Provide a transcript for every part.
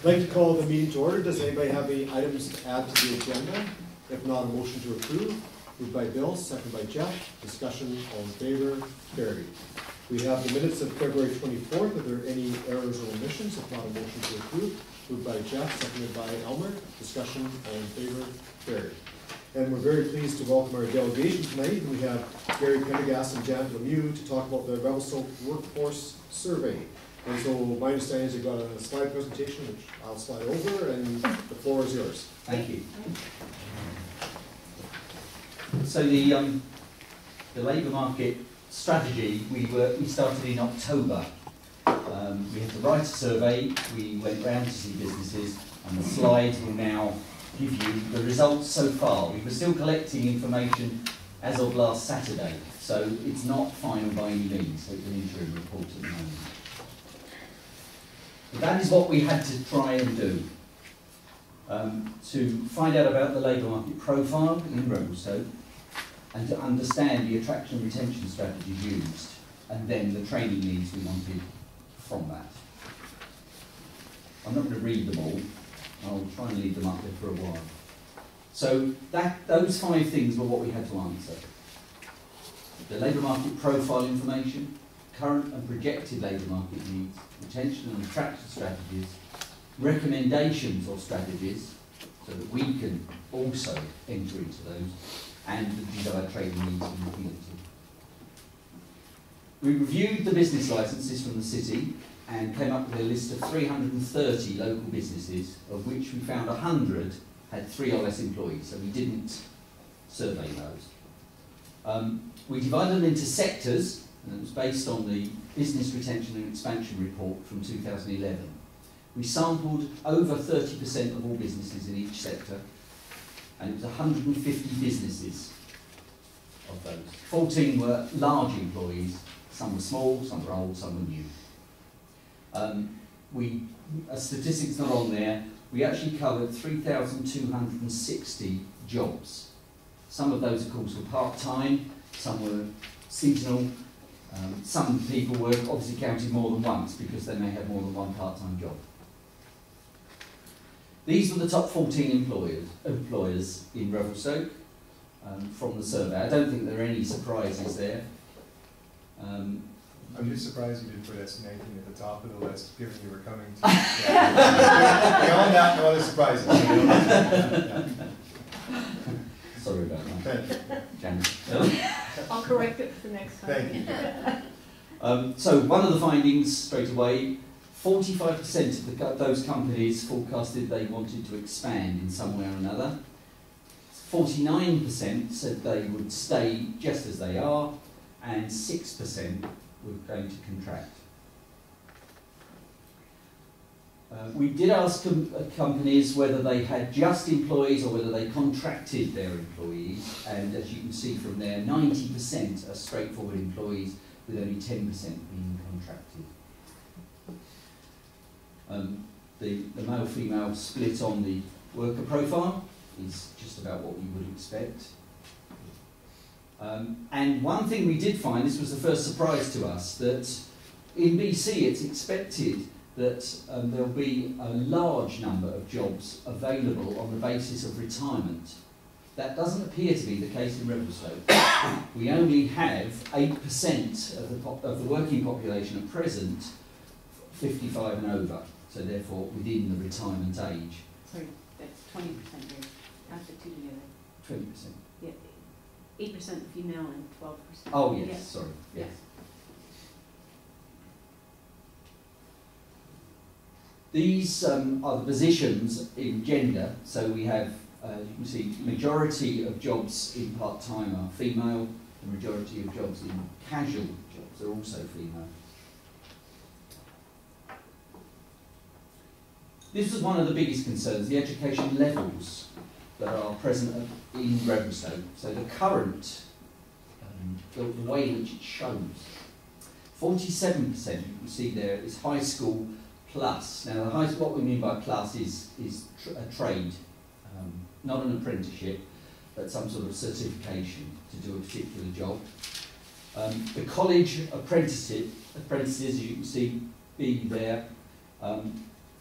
I'd like to call the meeting to order. Does anybody have any items to add to the agenda? If not, a motion to approve. Moved by Bill, second by Jeff. Discussion, all in favor, carried. We have the minutes of February 24th. Are there any errors or omissions? If not, a motion to approve. Moved by Jeff, seconded by Elmer. Discussion, all in favor, carried. And we're very pleased to welcome our delegation tonight. We have Gary Pendergast and Janet Lemieux to talk about the Revelstoke Workforce Survey. And so my understanding is you've got a slide presentation, which I'll slide over, and the floor is yours. Thank you. So the labour market strategy, we started in October. We had to write a survey, we went round to see businesses, and the slides will now give you the results so far. We were still collecting information as of last Saturday, so it's not final by any means, so it's an interim report at the moment. But that is what we had to try and do. To find out about the labour market profile in Revelstoke, and to understand the attraction and retention strategies used, and then the training needs we wanted from that. I'm not going to read them all. I'll try and leave them up there for a while. So those 5 things were what we had to answer. The labour market profile information, current and projected labour market needs, retention and attraction strategies, recommendations or strategies, so that we can also enter into those, and the desired training needs and looking. We reviewed the business licences from the city and came up with a list of 330 local businesses, of which we found 100 had 3 or less employees, so we didn't survey those. We divided them into sectors, and it was based on the Business Retention and Expansion Report from 2011. We sampled over 30% of all businesses in each sector, and it was 150 businesses of those. 14 were large employees, some were small, some were old, some were new. A statistic's not on there, we actually covered 3,260 jobs. Some of those, of course, were part-time, some were seasonal. Some people were obviously counted more than once because they may have more than one part-time job. These were the top 14 employers in Revelstoke from the survey. I don't think there are any surprises there. I'm just surprised you didn't put sd19 at the top of the list, given you were coming to. Beyond that, no other surprises. Sorry about that. Thank you. I'll correct it for next time. Thank you. So one of the findings straight away, 45% of those companies forecasted they wanted to expand in some way or another. 49% said they would stay just as they are, and 6% were going to contract. We did ask companies whether they had just employees or whether they contracted their employees, and as you can see from there, 90% are straightforward employees, with only 10% being contracted. The male-female split on the worker profile is just about what we would expect. And one thing we did find, this was the first surprise to us, that in BC it's expected that there'll be a large number of jobs available on the basis of retirement. That doesn't appear to be the case in Revelstoke. We only have 8% of the working population at present 55 and over, so therefore within the retirement age. Sorry, that's 20% here. Add the two together. 20%. Yeah, 8% female and 12%. Oh yes, yeah. Sorry, yes. These are the positions in gender, so we have, you can see, majority of jobs in part-time are female, the majority of jobs in casual jobs are also female. This was one of the biggest concerns, the education levels that are present in Revelstoke. So the current, the way in which it shows, 47% you can see there is high school plus. Now, what we mean by plus is a trade, not an apprenticeship, but some sort of certification to do a particular job. The college apprentices, as you can see, be there.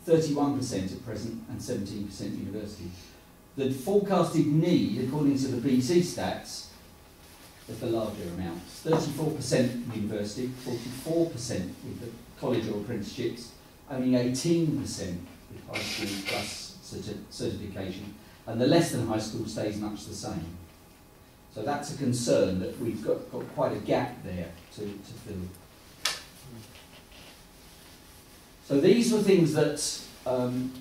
31% at present, and 17% university. The forecasted need, according to the BC stats, is the larger amounts. 34% university, 44% with the college or apprenticeships, only 18% with high school plus certification, and the less than high school stays much the same. So that's a concern that we've got quite a gap there to fill. So these were things that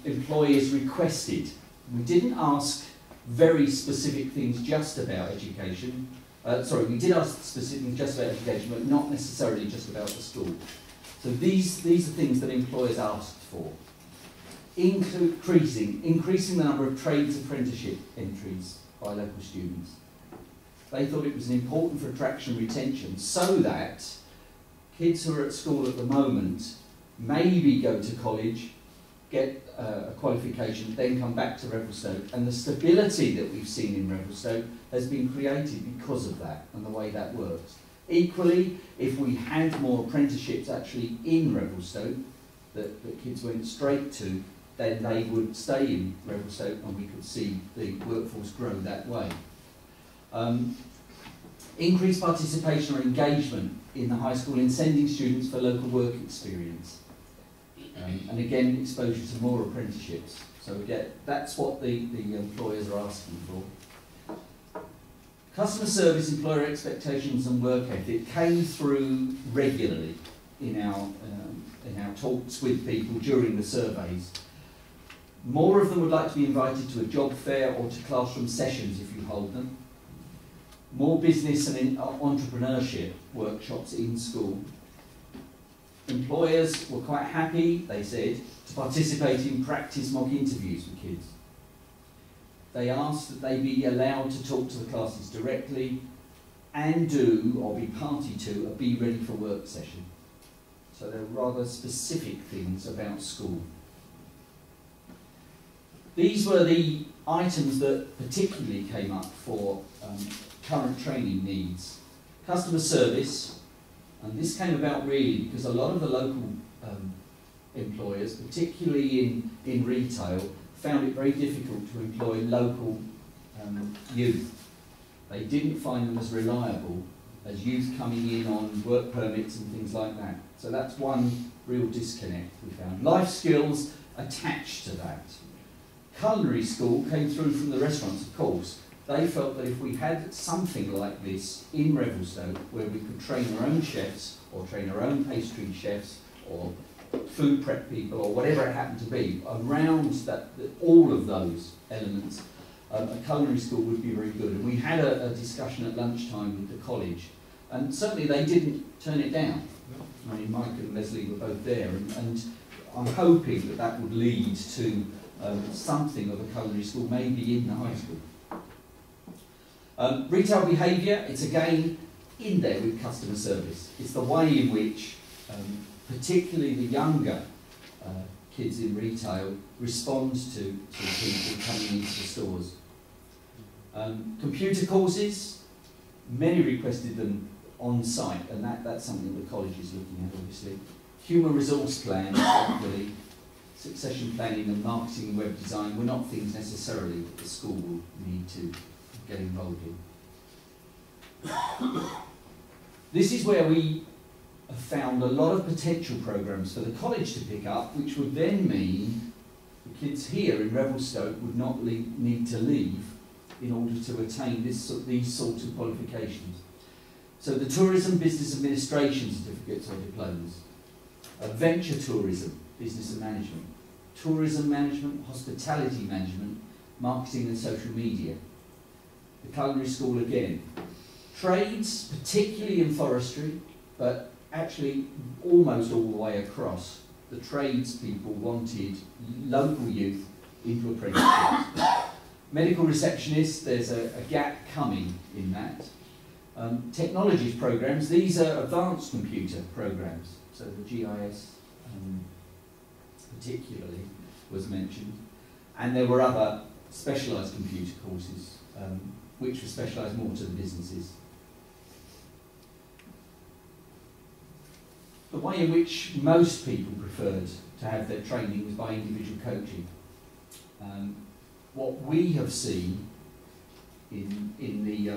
employers requested. We didn't ask very specific things just about education. We did ask specific things just about education, but not necessarily just about the school. So these are things that employers asked for. Increasing the number of trades apprenticeship entries by local students. They thought it was important for attraction and retention so that kids who are at school at the moment maybe go to college, get a qualification, then come back to Revelstoke. And the stability that we've seen in Revelstoke has been created because of that and the way that works. Equally, if we had more apprenticeships actually in Revelstoke that kids went straight to, then they would stay in Revelstoke and we could see the workforce grow that way. Increased participation or engagement in the high school in sending students for local work experience. And again, exposure to more apprenticeships. So again, that's what the employers are asking for. Customer service, employer expectations and work ethic came through regularly in our talks with people during the surveys. More of them would like to be invited to a job fair or to classroom sessions if you hold them. More business and entrepreneurship workshops in school. Employers were quite happy, they said, to participate in practice mock interviews with kids. They asked that they be allowed to talk to the classes directly and do, or be party to, a Be Ready for Work session. So there are rather specific things about school. These were the items that particularly came up for current training needs. Customer service, and this came about really because a lot of the local employers, particularly in retail, found it very difficult to employ local youth. They didn't find them as reliable as youth coming in on work permits and things like that. So that's one real disconnect we found. Life skills attached to that. Culinary school came through from the restaurants, of course. They felt that if we had something like this in Revelstoke, where we could train our own chefs, or train our own pastry chefs, or food prep people, or whatever it happened to be, around all of those elements, a culinary school would be very good. And we had a discussion at lunchtime with the college, and certainly they didn't turn it down. I mean, Mike and Leslie were both there, and I'm hoping that would lead to something of a culinary school, maybe in the high school. Retail behaviour, it's again in there with customer service. It's the way in which, particularly the younger kids in retail, respond to people coming into the stores. Computer courses, many requested them on site, and that's something that the college is looking at, obviously. Human resource plans, particularly. Succession planning and marketing and web design were not things necessarily that the school will need to get involved in. This is where we have found a lot of potential programs for the college to pick up, which would then mean the kids here in Revelstoke would not need to leave in order to attain these sorts of qualifications. So the tourism business administration certificates or diplomas, adventure tourism, business and management, tourism management, hospitality management, marketing and social media. The culinary school again. Trades, particularly in forestry, but actually almost all the way across. The trades people wanted local youth into apprenticeships. Medical receptionists, there's a gap coming in that. Technologies programs, these are advanced computer programs, so the GIS particularly was mentioned, and there were other specialised computer courses which were specialised more to the businesses. the way in which most people preferred to have their training was by individual coaching. What we have seen in the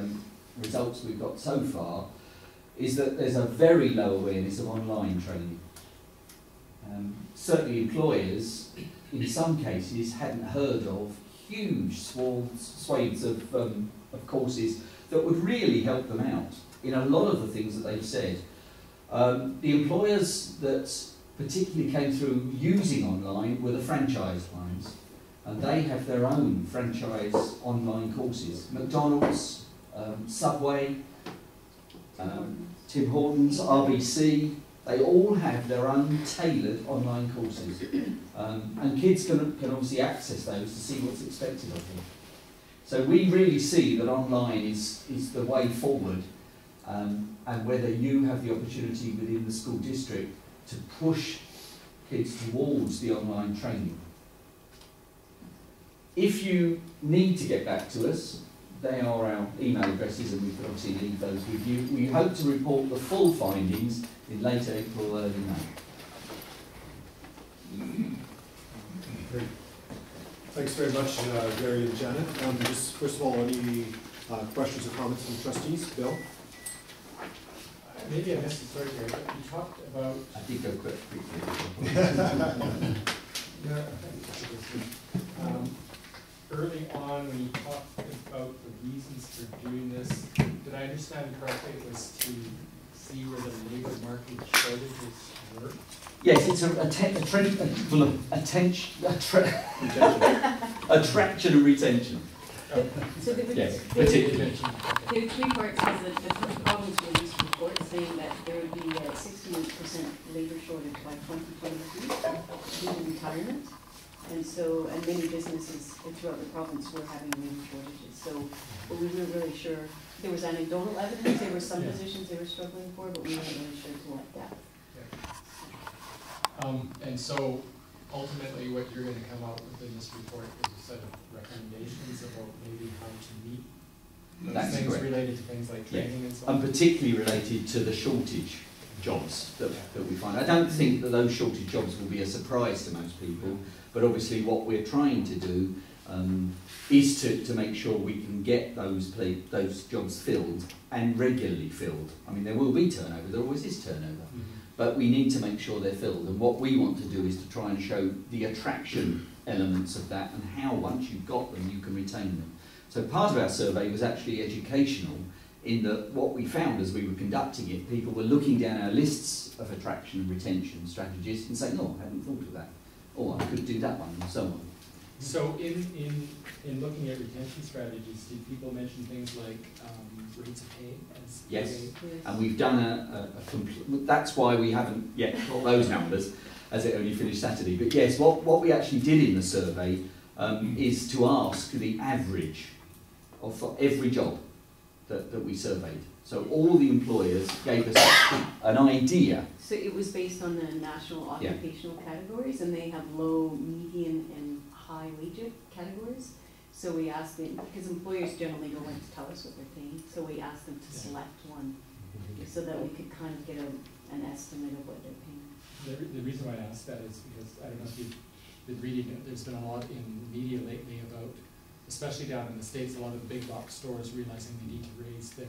results we've got so far is that there's a very low awareness of online training. Certainly employers, in some cases, hadn't heard of huge swathes of courses that would really help them out in a lot of the things that they've said. The employers that particularly came through using online were the franchise ones, and they have their own franchise online courses. McDonald's, Subway, Tim Hortons, RBC, they all have their own tailored online courses. And kids can obviously access those to see what's expected of them. So we really see that online is the way forward, and whether you have the opportunity within the school district to push kids towards the online training. If you need to get back to us, they are our email addresses, and we can obviously leave those with you. We hope to report the full findings in late April, early May. Great. Thanks very much, Gary and Janet. Just first of all, any questions or comments from trustees? Bill? Maybe I missed it, sorry, Gary, but you talked about. I did go quickly. Early on, when you talked about the reasons for doing this, did I understand correctly it was to see where the labour market shortages were? Yes, it's attraction and retention. So there were, Yes, there particularly. were 3 parts of the problems with this report, saying that there would be a 68% labour shortage by 2023 due to retirement. And so, and many businesses throughout the province were having labour shortages. So, but we weren't really sure. There was anecdotal evidence. There were some positions they were struggling for, but we weren't really sure to what depth. And so, ultimately, what you're going to come out with in this report is a set of recommendations about maybe how to meet those That's things correct. related to things like training and so on. And particularly related to the shortage jobs that we find. I don't think that those shortage jobs will be a surprise to most people, but obviously what we're trying to do is to make sure we can get those jobs filled and regularly filled. I mean, there will be turnover, there always is turnover, but we need to make sure they're filled. And what we want to do is to try and show the attraction elements of that and how once you've got them, you can retain them. So part of our survey was actually educational, in that what we found as we were conducting it, people were looking down our lists of attraction and retention strategies and saying, oh, I hadn't thought of that, or I could do that one, and so on. So in looking at retention strategies, did people mention things like rates of pay? As Yes, and we've done that's why we haven't yet got those numbers, as it only finished Saturday. But yes, what we actually did in the survey is to ask the average of for every job that we surveyed. So all the employers gave us an idea. So it was based on the national occupational categories, and they have low, median, and high wage categories. So we asked them, because employers generally don't like to tell us what they're paying, so we asked them to select one so that we could kind of get an estimate of what they're paying. The reason why I asked that is because, I don't know if you've been reading it, there's been a lot in the media lately about, especially down in the States, a lot of the big box stores realizing they need to raise their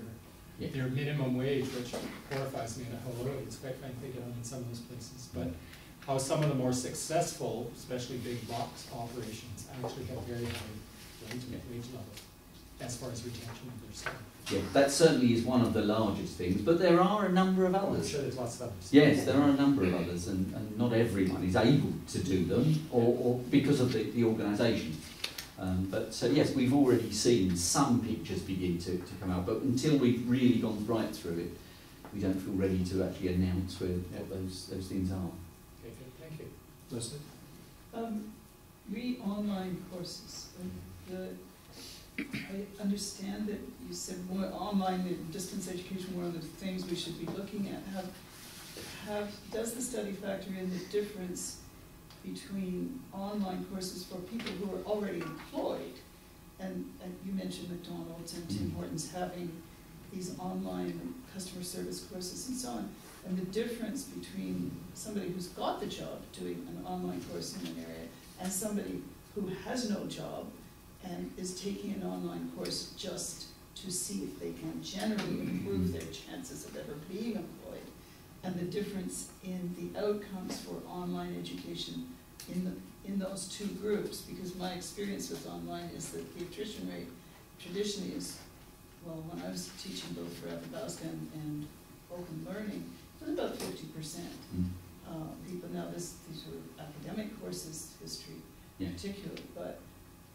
minimum wage, which horrifies me in a whole way. It's quite frankly down in some of those places. But how some of the more successful, especially big box operations, actually have very high wage levels as far as retention of their staff. Yeah, that certainly is one of the largest things, but there are a number of I'm others. sure there's lots of others. Yes, there are a number of others, and not everyone is able to do them, or because of the organisation. But yes, we've already seen some pictures begin to come out, but until we've really gone right through it, we don't feel ready to actually announce what those things are. Okay, good. Thank you. Leslie? Online courses. I understand that you said more online and distance education, one of the things we should be looking at. Does the study factor in the difference between online courses for people who are already employed, and you mentioned McDonald's and Tim Hortons having these online customer service courses and so on. And the difference between somebody who's got the job doing an online course in an area and somebody who has no job and is taking an online course just to see if they can generally improve their chances of ever being employed, and the difference in the outcomes for online education in those two groups, because my experience with online is that the attrition rate traditionally is, well, when I was teaching both for Revelstoke and open learning, it was about 50%. People now, these were academic courses, history particularly, but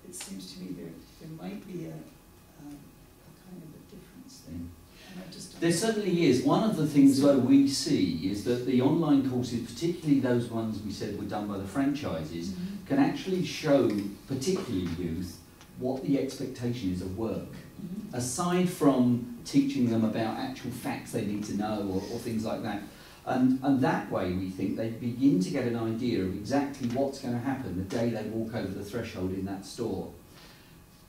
it seems to me there might be a kind of a difference there. And I just don't There certainly is. One of the things though we see is that the online courses, particularly those ones we said were done by the franchises, can actually show, particularly youth, what the expectation is of work. Aside from teaching them about actual facts they need to know or things like that. And that way we think they begin to get an idea of exactly what's going to happen the day they walk over the threshold in that store.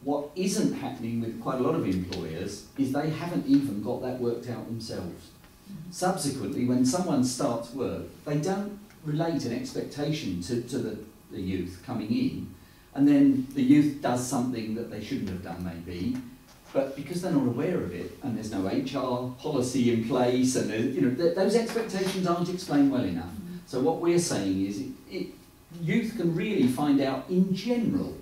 What isn't happening with quite a lot of employers is they haven't even got that worked out themselves. Subsequently, when someone starts work, they don't relate an expectation to the youth coming in, and then the youth does something that they shouldn't have done maybe, but because they're not aware of it, and there's no HR policy in place, and those expectations aren't explained well enough. So what we're saying is youth can really find out in general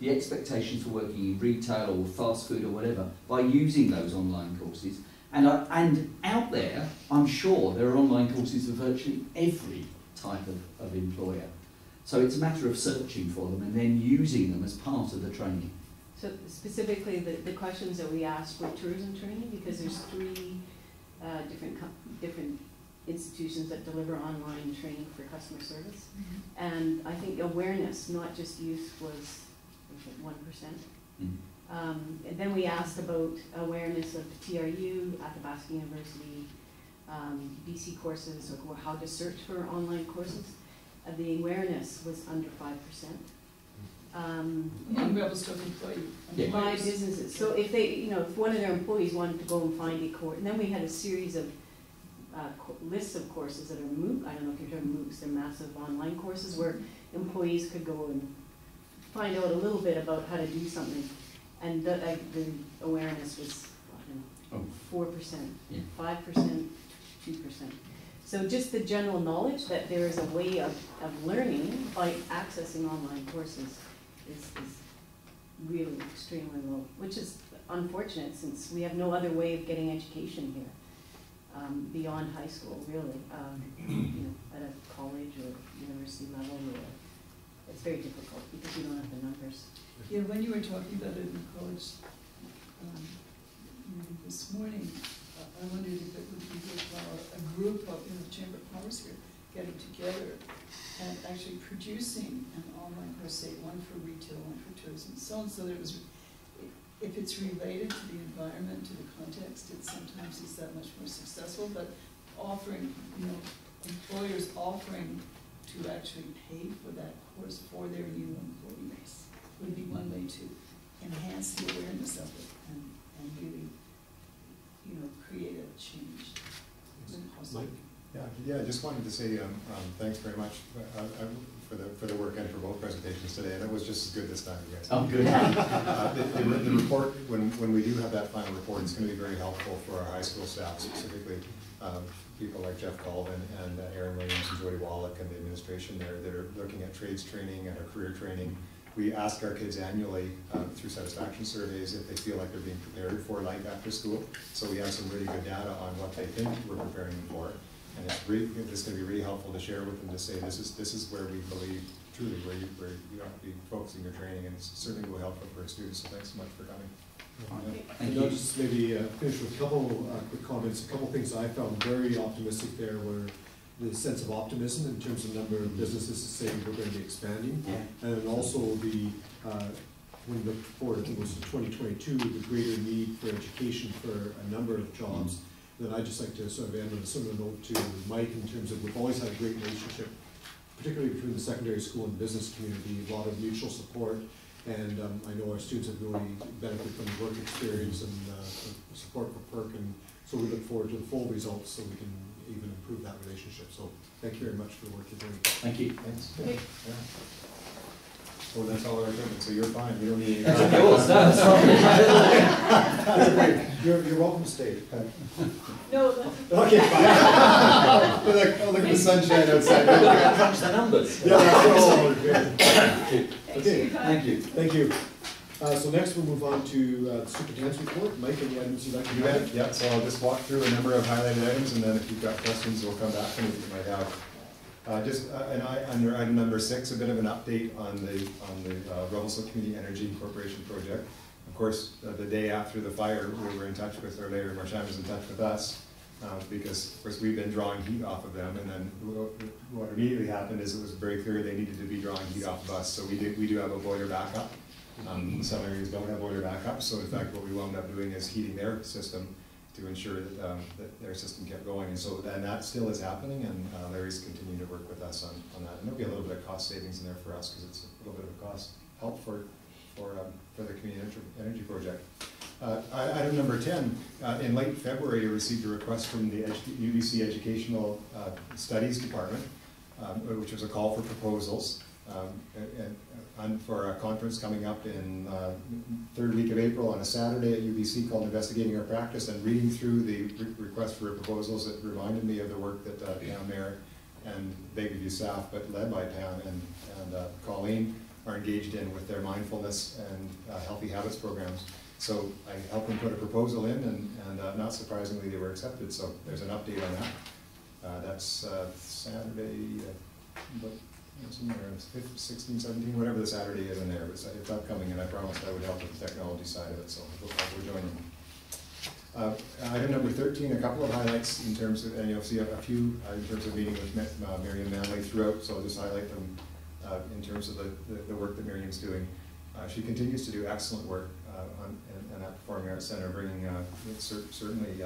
the expectations for working in retail or fast food or whatever by using those online courses. And out there, I'm sure there are online courses for virtually every type of employer. So it's a matter of searching for them and then using them as part of the training. So specifically, the questions that we asked were tourism training, because there's 3 different institutions that deliver online training for customer service. And I think awareness, not just youth, was 1%. And then we asked about awareness of TRU, Athabasca University, BC courses, or how to search for online courses. The awareness was under 5%. Revelstoke employee. By businesses. So if they, if one of their employees wanted to go and find a course, and then we had a series of lists of courses that are MOOC. I don't know if you're talking MOOCs. They're massive online courses where employees could go and find out a little bit about how to do something, and the awareness was, I don't know, 4%, 5%, 2%. So just the general knowledge that there is a way of learning by accessing online courses is really extremely low, which is unfortunate since we have no other way of getting education here beyond high school, really, at a college or university level. It's very difficult because we don't have the numbers. Yeah, when you were talking about it in college this morning, I wondered if it would be worthwhile a group of the Chamber of Commerce here getting together and actually producing an online course, say one for retail, one for tourism, so on, so that it was, if it's related to the environment, to the context, it sometimes is that much more successful. But offering, employers offering to actually pay for that course for their new employees would be one way to enhance the awareness of it and really, create a change. Mike? Yeah, I just wanted to say thanks very much for the work and for both presentations today, and it was just as good this time, you guys. Oh, good. The report, when we do have that final report, it's going to be very helpful for our high school staff, specifically people like Jeff Colvin and Aaron Williams and Jody Wallach and the administration there that are looking at trades training and our career training. We ask our kids annually through satisfaction surveys if they feel like they're being prepared for life after school. So we have some really good data on what they think we're preparing them for. And it's going to be really helpful to share with them to say this is where we believe truly where you ought to be focusing your training, and it certainly will help for our students. So thanks so much for coming. And I'll just maybe finish with a couple quick comments. A couple things I found very optimistic there were the sense of optimism in terms of number of businesses saying we're going to be expanding, and then also the when we looked forward, I think it was 2022, the greater need for education for a number of jobs. Then I'd just like to sort of end on a similar note to Mike in terms of we've always had a great relationship, particularly between the secondary school and business community, a lot of mutual support, and I know our students have really benefited from the work experience and support for PERC and So we look forward to the full results so we can even improve that relationship. So thank you very much for the work you're doing. Thank you. Thanks. Okay. Yeah. Well, that's all our equipment, so you're fine, you don't need any. Yours, no, sorry. You're welcome to stay. No, that's. Okay, fine. Look at the sunshine outside. We're going to crunch the numbers. Yeah, that's all good. Thanks for Okay, your time. Thank you. thank you. So next we'll move on to the superintendent's report. Mike, any items you'd like to You add? bet, yeah, so I'll just walk through a number of highlighted items, and then if you've got questions, we'll come back to them if you might have. Under item number 6, a bit of an update on the Revelstoke Community Energy Incorporation project. Of course, the day after the fire, we were in touch with, or Larry Marchand was in touch with us, because of course we've been drawing heat off of them, and then what immediately happened is it was very clear they needed to be drawing heat off of us, so we do have a boiler backup. Some areas don't have boiler backup, so in fact what we wound up doing is heating their system to ensure that, that their system kept going, and so and that still is happening, and Larry's continuing to work with us on that, and there'll be a little bit of cost savings in there for us because it's a little bit of a cost help for the community energy project. Item number 10, in late February, I received a request from the UBC Educational Studies Department, which was a call for proposals, and for a conference coming up in third week of April on a Saturday at UBC called Investigating Our Practice, and reading through the request for proposals, it reminded me of the work that Pam Mayer and Bayview staff, but led by Pam and Colleen, are engaged in with their mindfulness and healthy habits programs. So I helped them put a proposal in, and not surprisingly they were accepted, so there's an update on that. That's Saturday, it's in there, it's 15, 16, 17, whatever the Saturday is in there, but it's upcoming, and I promised I would help with the technology side of it, so we're joining. Item number 13, a couple of highlights in terms of, and you'll see a few in terms of meeting with Miriam Manley throughout, so I'll just highlight them in terms of the work that Miriam's doing. She continues to do excellent work in that Performing Arts Center, bringing certainly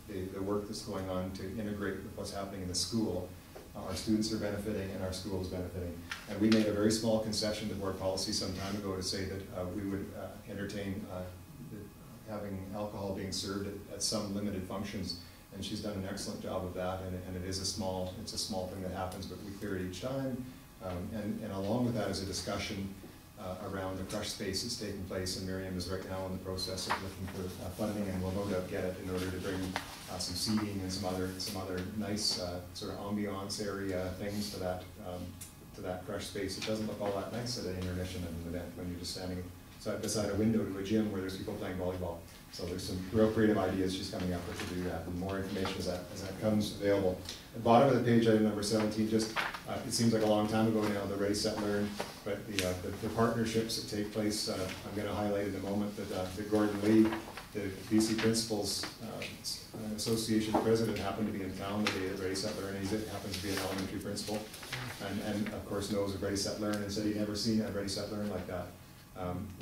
the work that's going on to integrate with what's happening in the school. Our students are benefiting and our school is benefiting. And we made a very small concession to board policy some time ago to say that we would entertain having alcohol being served at some limited functions. And she's done an excellent job of that, and it's a small thing that happens, but we clear it each time. And along with that is a discussion around the crush space that's taking place, and Miriam is right now in the process of looking for funding, and will no doubt get it in order to bring some seating and some other nice sort of ambiance area things to that crush space. It doesn't look all that nice at an intermission at an event when you're just standing beside a window to a gym where there's people playing volleyball. So there's some real creative ideas she's coming up with to do that, and more information as that comes available. At the bottom of the page, item number 17, just it seems like a long time ago now, the Ready, Set, Learn, but the partnerships that take place, I'm going to highlight in a moment that Gordon Lee, the BC Principals Association president, happened to be in town the day that Ready, Set, Learn, and he happens to be an elementary principal, and of course knows of Ready, Set, Learn, and said he'd never seen a Ready, Set, Learn like that.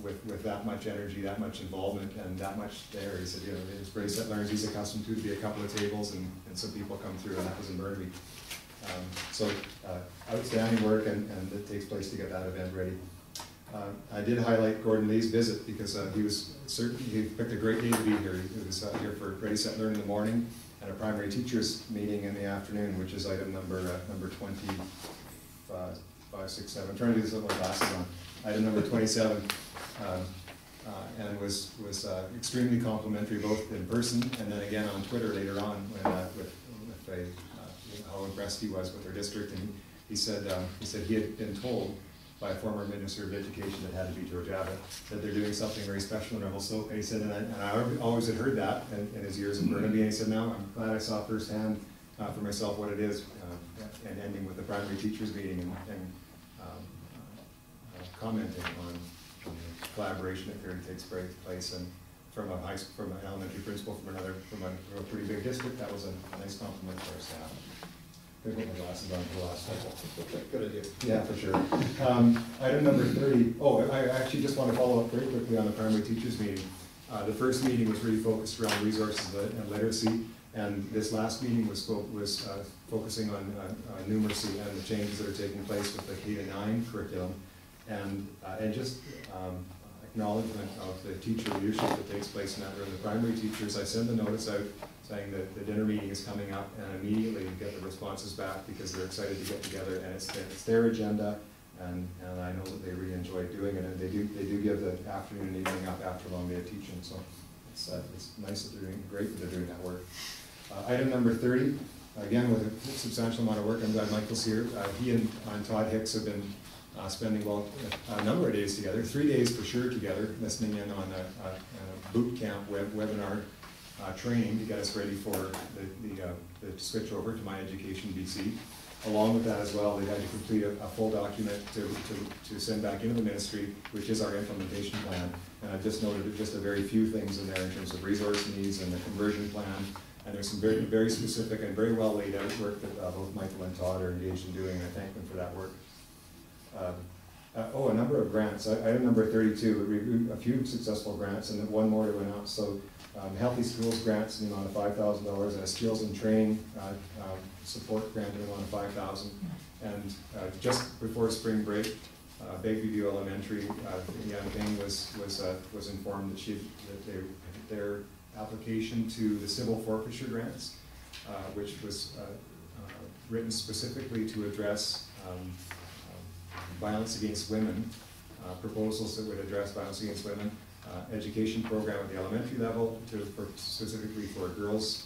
With that much energy, that much involvement, and that much there. He said, you know, it's Ready, Set, Learn, he's accustomed to be a couple of tables, and some people come through, and that was in Burnaby. So outstanding work, and it takes place to get that event ready. I did highlight Gordon Lee's visit because he picked a great day to be here. He was here for Ready, Set, Learn in the morning, and a primary teachers meeting in the afternoon, which is item number 25, 6, 7. I'm trying to do this with my glasses on. Item number 27, and was extremely complimentary both in person and then again on Twitter later on when, with how impressed he was with their district. And he said he had been told by a former Minister of Education that had to be George Abbott that they're doing something very special in Revelstoke. And he said, and I always had heard that in his years in Burnaby, and he said, now I'm glad I saw firsthand for myself what it is, and ending with the primary teachers meeting and commenting on the collaboration that clearly takes place, and from an elementary principal from a pretty big district, that was a nice compliment for our staff. There's my glasses on for the last couple. Good idea. Yeah, for sure. Item number 30. Oh, I actually just want to follow up very quickly on the primary teachers meeting. The first meeting was really focused around resources and literacy, and this last meeting was focusing on numeracy and the changes that are taking place with the K-9 curriculum. And just, I acknowledgement of the teacher leadership that takes place in that room. The primary teachers, I send the notice out saying that the dinner meeting is coming up, and immediately get the responses back because they're excited to get together, and it's their agenda, and I know that they really enjoy doing it, and they do give the afternoon and evening up after a long day of teaching, so it's nice that they're doing, great that they're doing that work. Item number 30, again with a substantial amount of work, I'm glad Michael's here. He and Todd Hicks have been spending a number of days together, 3 days for sure together, listening in on a boot camp webinar training to get us ready for the switch over to My Education BC. Along with that as well, they had to complete a full document to send back into the ministry, which is our implementation plan. And I've just noted just a very few things in there in terms of resource needs and the conversion plan. And there's some very, very specific and very well laid out work that both Michael and Todd are engaged in doing, and I thank them for that work. A number of grants. Item number 32, we reviewed a few successful grants and then one more to announce. So Healthy Schools grants in the amount of $5,000 and a Skills and Training support grant in the amount of $5,000. And just before spring break, Bayview Elementary, Yan Ping was informed that their application to the civil forfeiture grants, which was written specifically to address violence against women, proposals that would address violence against women, education program at the elementary level, specifically for girls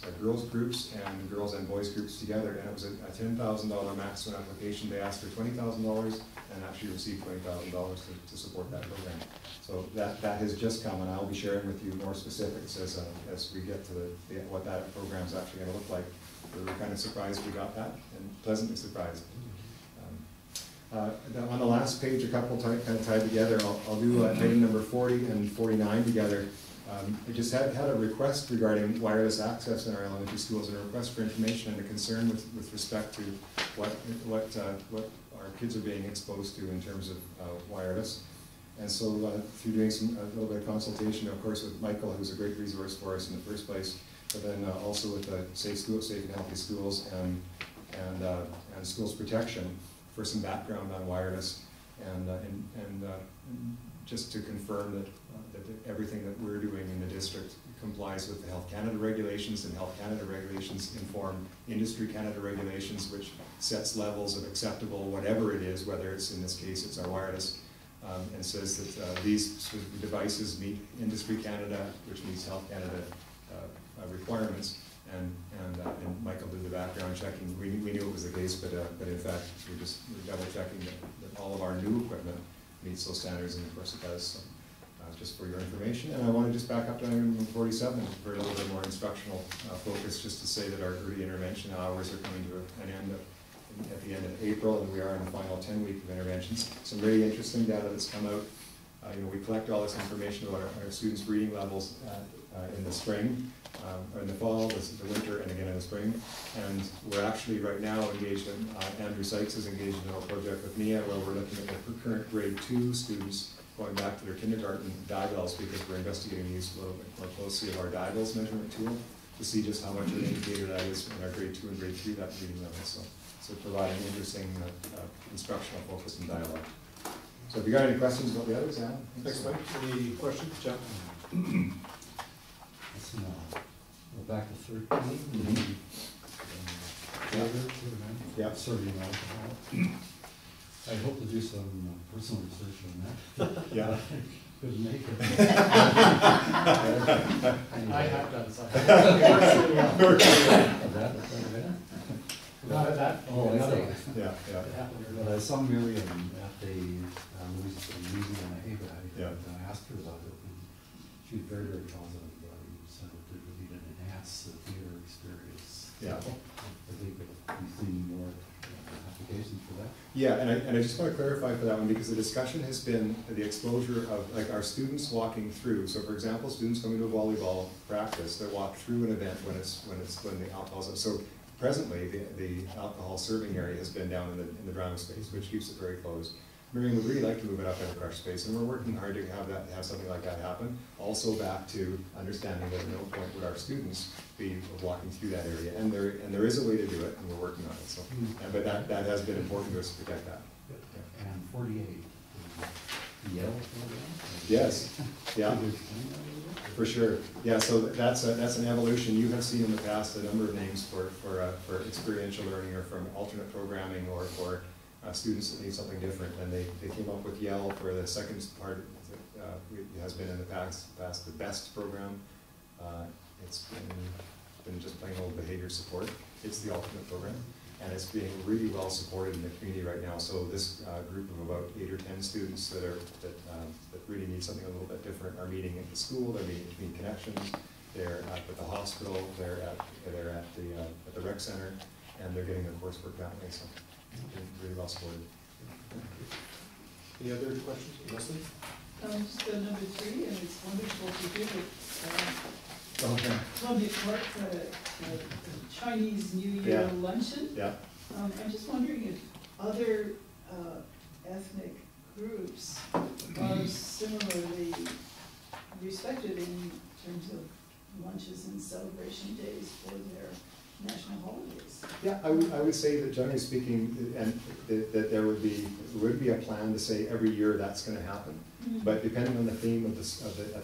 groups and girls and boys groups together, and it was a $10,000 maximum application. They asked for $20,000 and actually received $20,000 to support that program. So that has just come, and I'll be sharing with you more specifics as we get to what that program is actually going to look like. We were kind of surprised we got that, and pleasantly surprised. On the last page, a couple kind of tied together. I'll do item number 40 and 49 together. I just had a request regarding wireless access in our elementary schools, and a request for information and a concern with respect to what our kids are being exposed to in terms of wireless. And so through doing a little bit of consultation, of course, with Michael, who's a great resource for us in the first place, but then also with Safe and Healthy Schools and Schools Protection, for some background on wireless, and just to confirm that everything that we're doing in the district complies with the Health Canada regulations, and Health Canada regulations inform Industry Canada regulations, which sets levels of acceptable whatever it is, whether it's, in this case, it's our wireless, and says that these devices meet Industry Canada, which meets Health Canada requirements. And Michael did the background checking. We knew it was the case, but in fact, we're double checking that all of our new equipment meets those standards, and of course it does. So, just for your information. And I want to just back up to item 47 for a little bit more instructional focus, just to say that our early intervention hours are coming to an end at the end of April, and we are in the final 10-week of interventions. Some really interesting data that's come out. We collect all this information about our students' reading levels in the spring, or in the fall, the winter, and again in the spring. And we're actually right now engaged in, Andrew Sykes is engaged in a project with Mia, where we're looking at the current grade 2 students going back to their kindergarten dials, because we're investigating the use a little bit more closely of our dials measurement tool to see just how much of an indicator that is in our grade 2 and grade 3, that reading level. So providing interesting instructional focus and dialogue. So if you got any questions about the others, Anne? Thanks, Mike. Any questions, Jeff? Let's go back to 13. Yeah. Serving alcohol. I hope to do some personal research on that. Yeah. Couldn't make it. I have done some. Not that. Oh, another one. Yeah. But I saw Miriam at the Louisiana ABAG, Yeah. and I asked her about it, and she was very, very positive about it. So it really did enhance the theater experience. Yeah. I think we've seen more applications for that. Yeah, and I just want to clarify for that one, because the discussion has been the exposure of like our students walking through. So for example, students coming to a volleyball practice, they walk through an event when the alcohol's up. So presently, the alcohol serving area has been down in the drama space, which keeps it very closed. Miriam would really like to move it up in a crush space, and we're working hard to have something like that happen. Also back to understanding that at no point would our students be walking through that area, and there is a way to do it, and we're working on it. So, but that has been important to us to protect that. And 48. Yell? Yes, yeah. Could you explain that a little bit? For sure, yeah, so that's an evolution. You have seen in the past a number of names for experiential learning or from alternate programming or for students that need something different. And they came up with Yell for the second part, has been in the past the BEST program. It's been just plain old behavior support. It's the alternate program. And it's being really well supported in the community right now. So this group of about 8 or 10 students that really need something a little bit different are meeting at the school. They're meeting between connections. They're at the hospital. They're at the rec center, and they're getting their coursework that way. So it's been really well supported. Any other questions, Leslie? Just number 3, and it's wonderful to hear that Okay. Columbia Park had a Chinese New Year luncheon. Yeah. I'm just wondering if other ethnic groups are similarly respected in terms of lunches and celebration days for their national holidays. Yeah, I would say that generally speaking, and that there would be a plan to say every year that's going to happen. But depending on the theme at the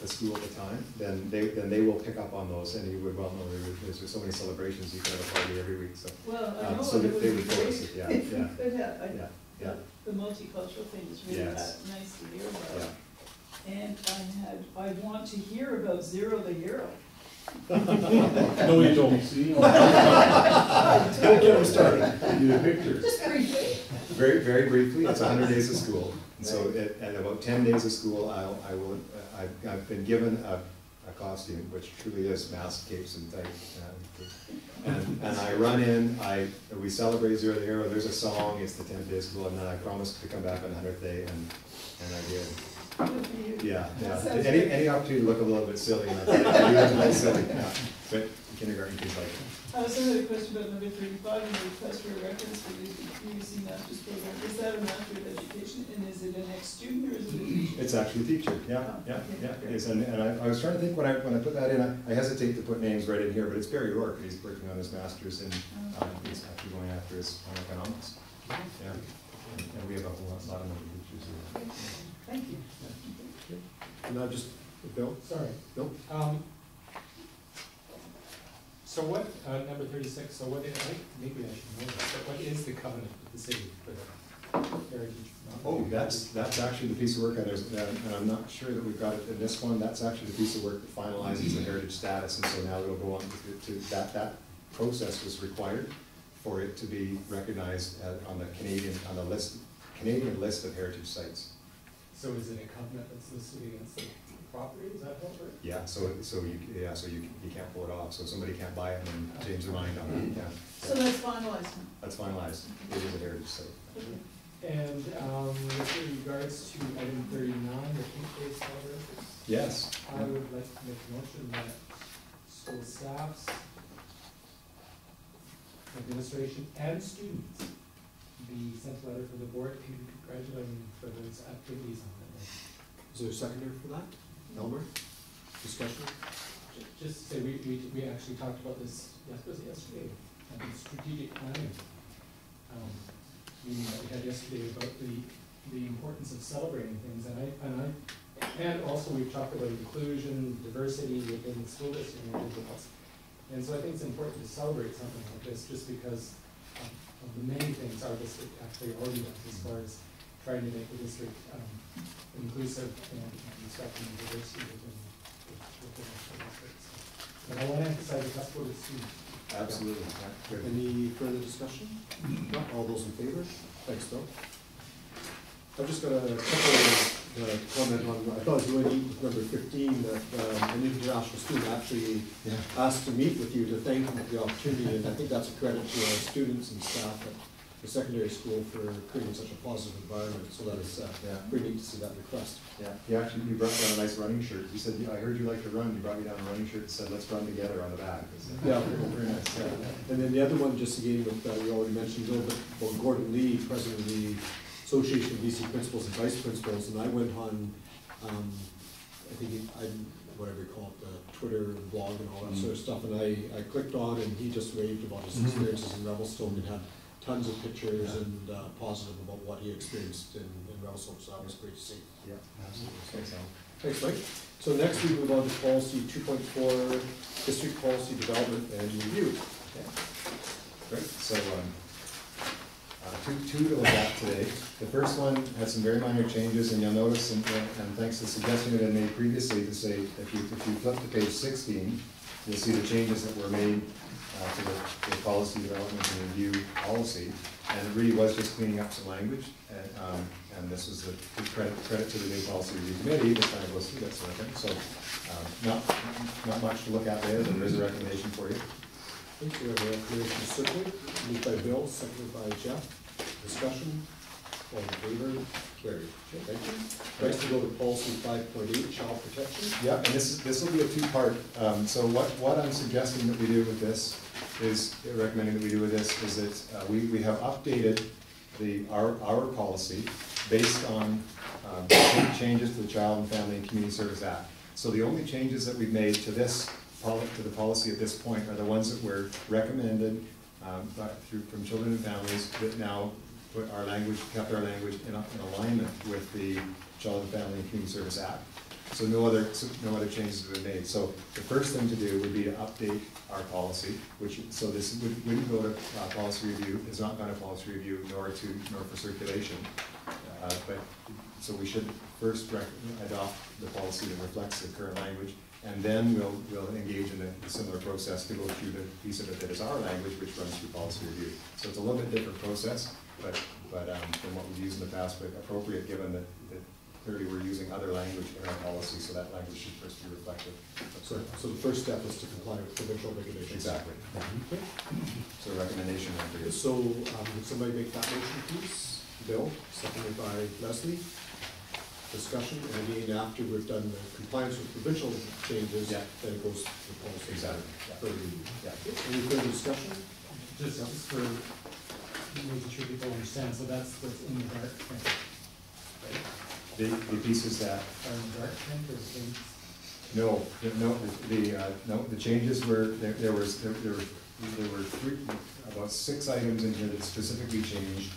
school at the time, then they will pick up on those. And you would well know there's so many celebrations, you can have a party every week. So well, I know so it would they be would great focus it. Yeah, if yeah, we could have. yeah. The multicultural thing is really Yes. nice to hear about. Yeah. And I want to hear about Zero the Hero. No, you don't. See? Don't get them started. Give you a picture. Just briefly. Very, very briefly, it's 100 days of school. And so at about 10 days of school, I've been given a costume, which truly is mask, capes, and tights. And I run in, we celebrate Zero the Hero, there's a song, it's the 10th day of school, and then I promised to come back on the 100th day, and I did. Good for you. Yeah, That yeah. sounds Any opportunity to look a little bit silly, and I do look a little silly, yeah. But kindergarten kids like it. I also had a question about number 35, and the request for a reference for the UC Master's Program. Is that a Master of Education, and is it an ex-student, or is it a teacher? It's actually a teacher, yeah, Oh, yeah, okay, yeah. great. It is. And I was trying to think when I put that in, I hesitate to put names right in here, but it's Barry Rourke. He's working on his master's, and he's actually going after his on economics. Yeah, and we have a whole lot of other teachers here. Thank you. And I just, Bill? Sorry. Bill? So what, number 36, so what is, maybe I should know this, but what is the covenant with the city for the heritage? Oh, that's actually the piece of work, and I'm not sure that we've got it in this one. That's actually the piece of work that finalizes the heritage status, and so now it'll go on to that process was required for it to be recognized on the Canadian list of heritage sites. So is it a covenant that's listed against the property, is that how it works? Yeah, so you can't pull it off, so somebody can't buy it and then change their mind on it, yeah. So that's finalized now. That's finalized, it is a heritage site. And with regards to item 39, the Pink Day celebrations, Yes. I would like to make a motion that school staffs, administration, and students be sent a letter from the board congratulating for those activities on that day. Is there a seconder for that? Elmer? Discussion? Just to say, we actually talked about this, was it yesterday, I think strategic planning meeting that we had yesterday about the importance of celebrating things, and also we've talked about inclusion, diversity within the school district and everything else. And so I think it's important to celebrate something like this, just because of the many things our district actually already does as far as trying to make the district inclusive and respecting the diversity within the school districts. But I want to emphasize that that's what it's doing. Absolutely, yeah, good. Any further discussion? Not all those in favor? Thanks, Bill. I've just got a couple of comment on, I thought it was really neat with number 15, that an international student actually asked to meet with you to thank you for the opportunity, and I think that's a credit to our students and staff at the secondary school for creating such a positive environment, so that is pretty neat to see that request. Yeah, you brought down a nice running shirt. You said, I heard you like to run. You brought me down a running shirt and said, let's run together on the back. Yeah, very nice. Yeah. And then the other one, just again, with, we already mentioned a little bit about Gordon Lee, president of the Association of BC Principals and Vice Principals, and I went on, I think, whatever you call it, the Twitter and blog and all that sort of stuff, and I clicked on, and he just raved about his experiences in Revelstoke and had tons of pictures and positive about what he experienced in Revelstoke, so that was great to see. Yeah, absolutely. Thanks, Alan. Thanks, Mike. So next we move on to policy 2.4, district policy development and review. Great, so, two to look at today. The first one had some very minor changes, and you'll notice, and thanks to the suggestion that I made previously to say, if you flip to page 16, you'll see the changes that were made to the policy development and review policy, and it really was just cleaning up some language, and this was the credit to the new policy review committee that kind of goes through that sort of thing. So, not much to look at there, but there is a recommendation for you. Okay, we have a recommendation to circulate, moved by Bill, seconded by Jeff. Discussion, all in favor, carried. Okay, thank you. Next we go to policy 5.8, child protection. Yeah, and this will be a two-part. So what I'm suggesting that we do with this is, recommending that we do with this is that we have updated our policy based on changes to the Child and Family and Community Service Act. So the only changes that we've made to this to the policy at this point are the ones that were recommended from Children and Families that now put our language, kept our language in alignment with the Child and Family and Community Service Act. So no other changes have been made. So the first thing to do would be to update our policy, so this wouldn't go to policy review. It's not gone to policy review nor for circulation. But so we should first adopt the policy that reflects the current language, and then we'll engage in a similar process to go through the piece of it that is our language, which runs through policy review. So it's a little bit different process, but than what we've used in the past, but appropriate given that clearly we're using other language in our policy, so that language should first be reflected. So the first step is to comply with provincial regulations. Exactly. Okay. So recommendation for you. So would somebody make that motion, please? Bill, seconded by Leslie. Discussion, and again, after we've done the compliance with provincial changes, Yeah. then it goes to the policy. Exactly. Yeah. Further review. Yeah. Any further discussion? Just for making sure people understand, so that's what's in the dark print, right? The pieces that Are in the dark print or things? the changes were there were about 6 items in here that specifically changed,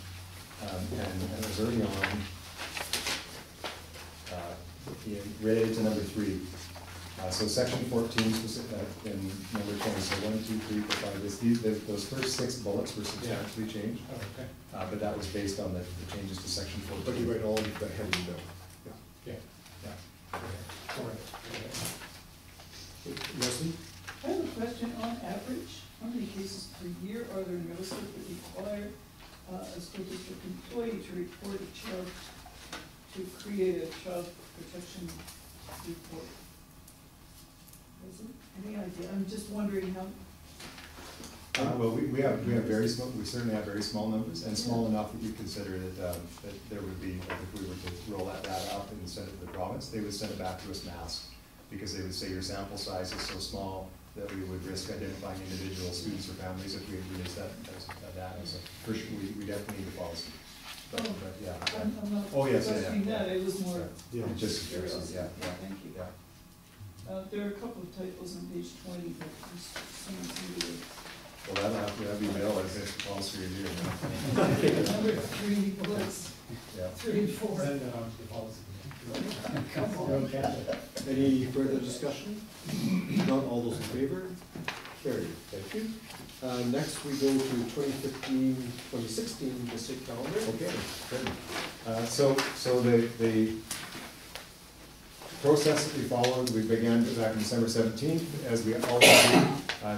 and it was early on. Related to number 3. So section 14 in number 20, so 1, 2, 3, 4, 5, those first 6 bullets were substantially changed, Oh, okay. but that was based on the changes to section 14. But you write all of the heading bill. Yeah. Yeah. All right. Leslie? I have a question. On average, how many cases per year are there in Revelstoke that require a school district employee to report a child, to create a child protection report? Is it any idea? I'm just wondering how. Well, we have very small. We certainly have very small numbers, and small enough that you consider that there would be, like, if we were to roll that out and send it to the province, they would send it back to us masked, because they would say your sample size is so small that we would risk identifying individual students or families if we released that data. So for sure, we definitely need the policy. But yeah. I'm not Oh, yes, yeah, questioning yeah. that. It was more. Yeah. Just curiosity. yeah. Thank you. Yeah. There are a couple of typos on page 20, but someone seemed to. Well, that'd be Bill, I think, policy review. Number 3 was Yeah. 3 and 4. Send that on to the policy. Come on. Okay. Any further discussion? Not all those in favor? Carried. Thank you. Next, we go to 2015-2016 district calendar. Okay, good. So the process that we followed, we began back on December 17th, as we always do,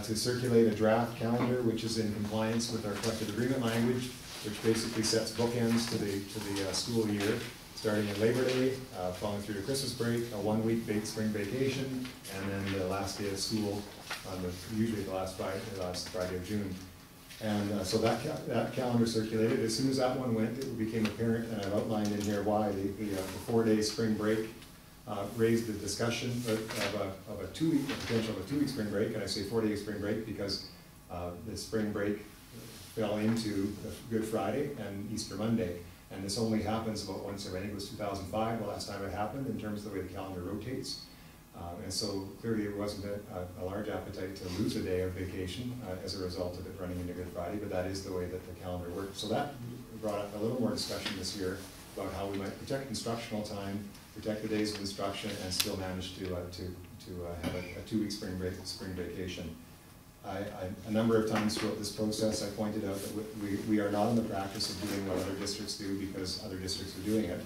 to circulate a draft calendar, which is in compliance with our collective agreement language, which basically sets bookends to the school year, starting in Labor Day, following through to Christmas break, a 1-week spring vacation, and then the last day of school on usually the last Friday of June. And so that calendar circulated. As soon as that one went, it became apparent, and I've outlined in here why the 4-day spring break raised the discussion of a 2-week, the potential of a 2-week spring break. And I say 4-day spring break because the spring break fell into Good Friday and Easter Monday. And this only happens about once every, I think it was 2005, the last time it happened, in terms of the way the calendar rotates. And so clearly there wasn't a large appetite to lose a day of vacation as a result of it running into Good Friday, but that is the way that the calendar works. So that brought up a little more discussion this year about how we might protect instructional time, protect the days of instruction, and still manage to have a 2-week spring vacation. A number of times throughout this process, I pointed out that we are not in the practice of doing what other districts do because other districts are doing it.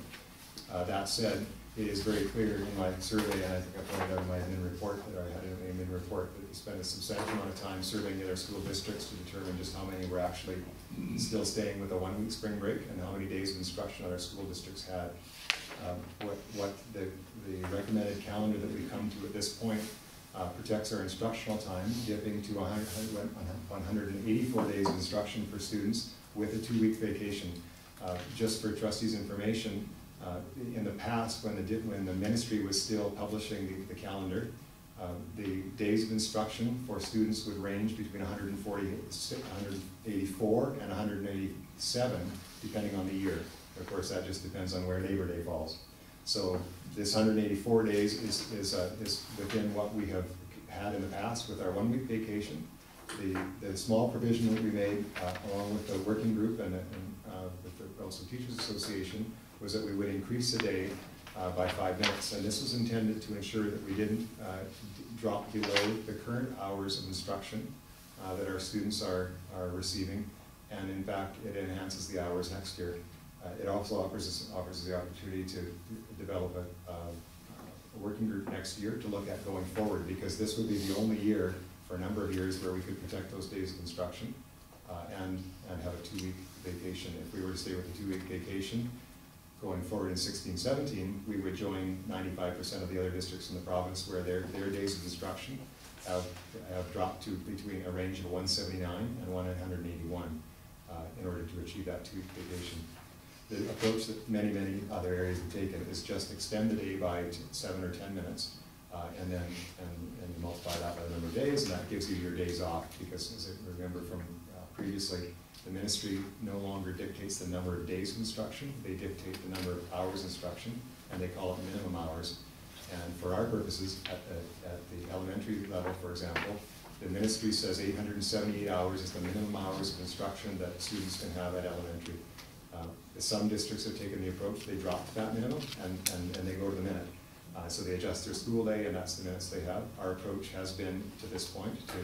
That said, it is very clear in my survey, and I think I pointed out in my admin report that I had an admin report, that we spent a substantial amount of time surveying the other school districts to determine just how many were actually still staying with a 1-week spring break and how many days of instruction other school districts had. What the recommended calendar that we come to at this point protects our instructional time, dipping to 184 days of instruction for students with a 2-week vacation. Just for trustees' information, in the past, when the ministry was still publishing the calendar, the days of instruction for students would range between 184 and 187, depending on the year. Of course, that just depends on where Labor Day falls. So this 184 days is within what we have had in the past with our 1-week vacation. The small provision that we made, along with the working group and with the Revelstoke Teachers Association, was that we would increase the day by 5 minutes. And this was intended to ensure that we didn't drop below the current hours of instruction that our students are receiving. And in fact, it enhances the hours next year. It also offers us the opportunity to develop a working group next year to look at going forward, because this would be the only year for a number of years where we could protect those days of instruction and have a 2-week vacation. If we were to stay with a 2-week vacation going forward in 16-17, we would join 95% of the other districts in the province where their days of instruction have dropped to between a range of 179 and 181 in order to achieve that 2-week vacation. The approach that many other areas have taken is just extend the day by 7 or 10 minutes, and then you multiply that by the number of days, and that gives you your days off. Because, as I remember from previously, the ministry no longer dictates the number of days of instruction; they dictate the number of hours of instruction, and they call it minimum hours. And for our purposes, at the elementary level, for example, the ministry says 878 hours is the minimum hours of instruction that students can have at elementary. Some districts have taken the approach, they drop to that minimum and they go to the minute. So they adjust their school day, and that's the minutes they have. Our approach has been, to this point, to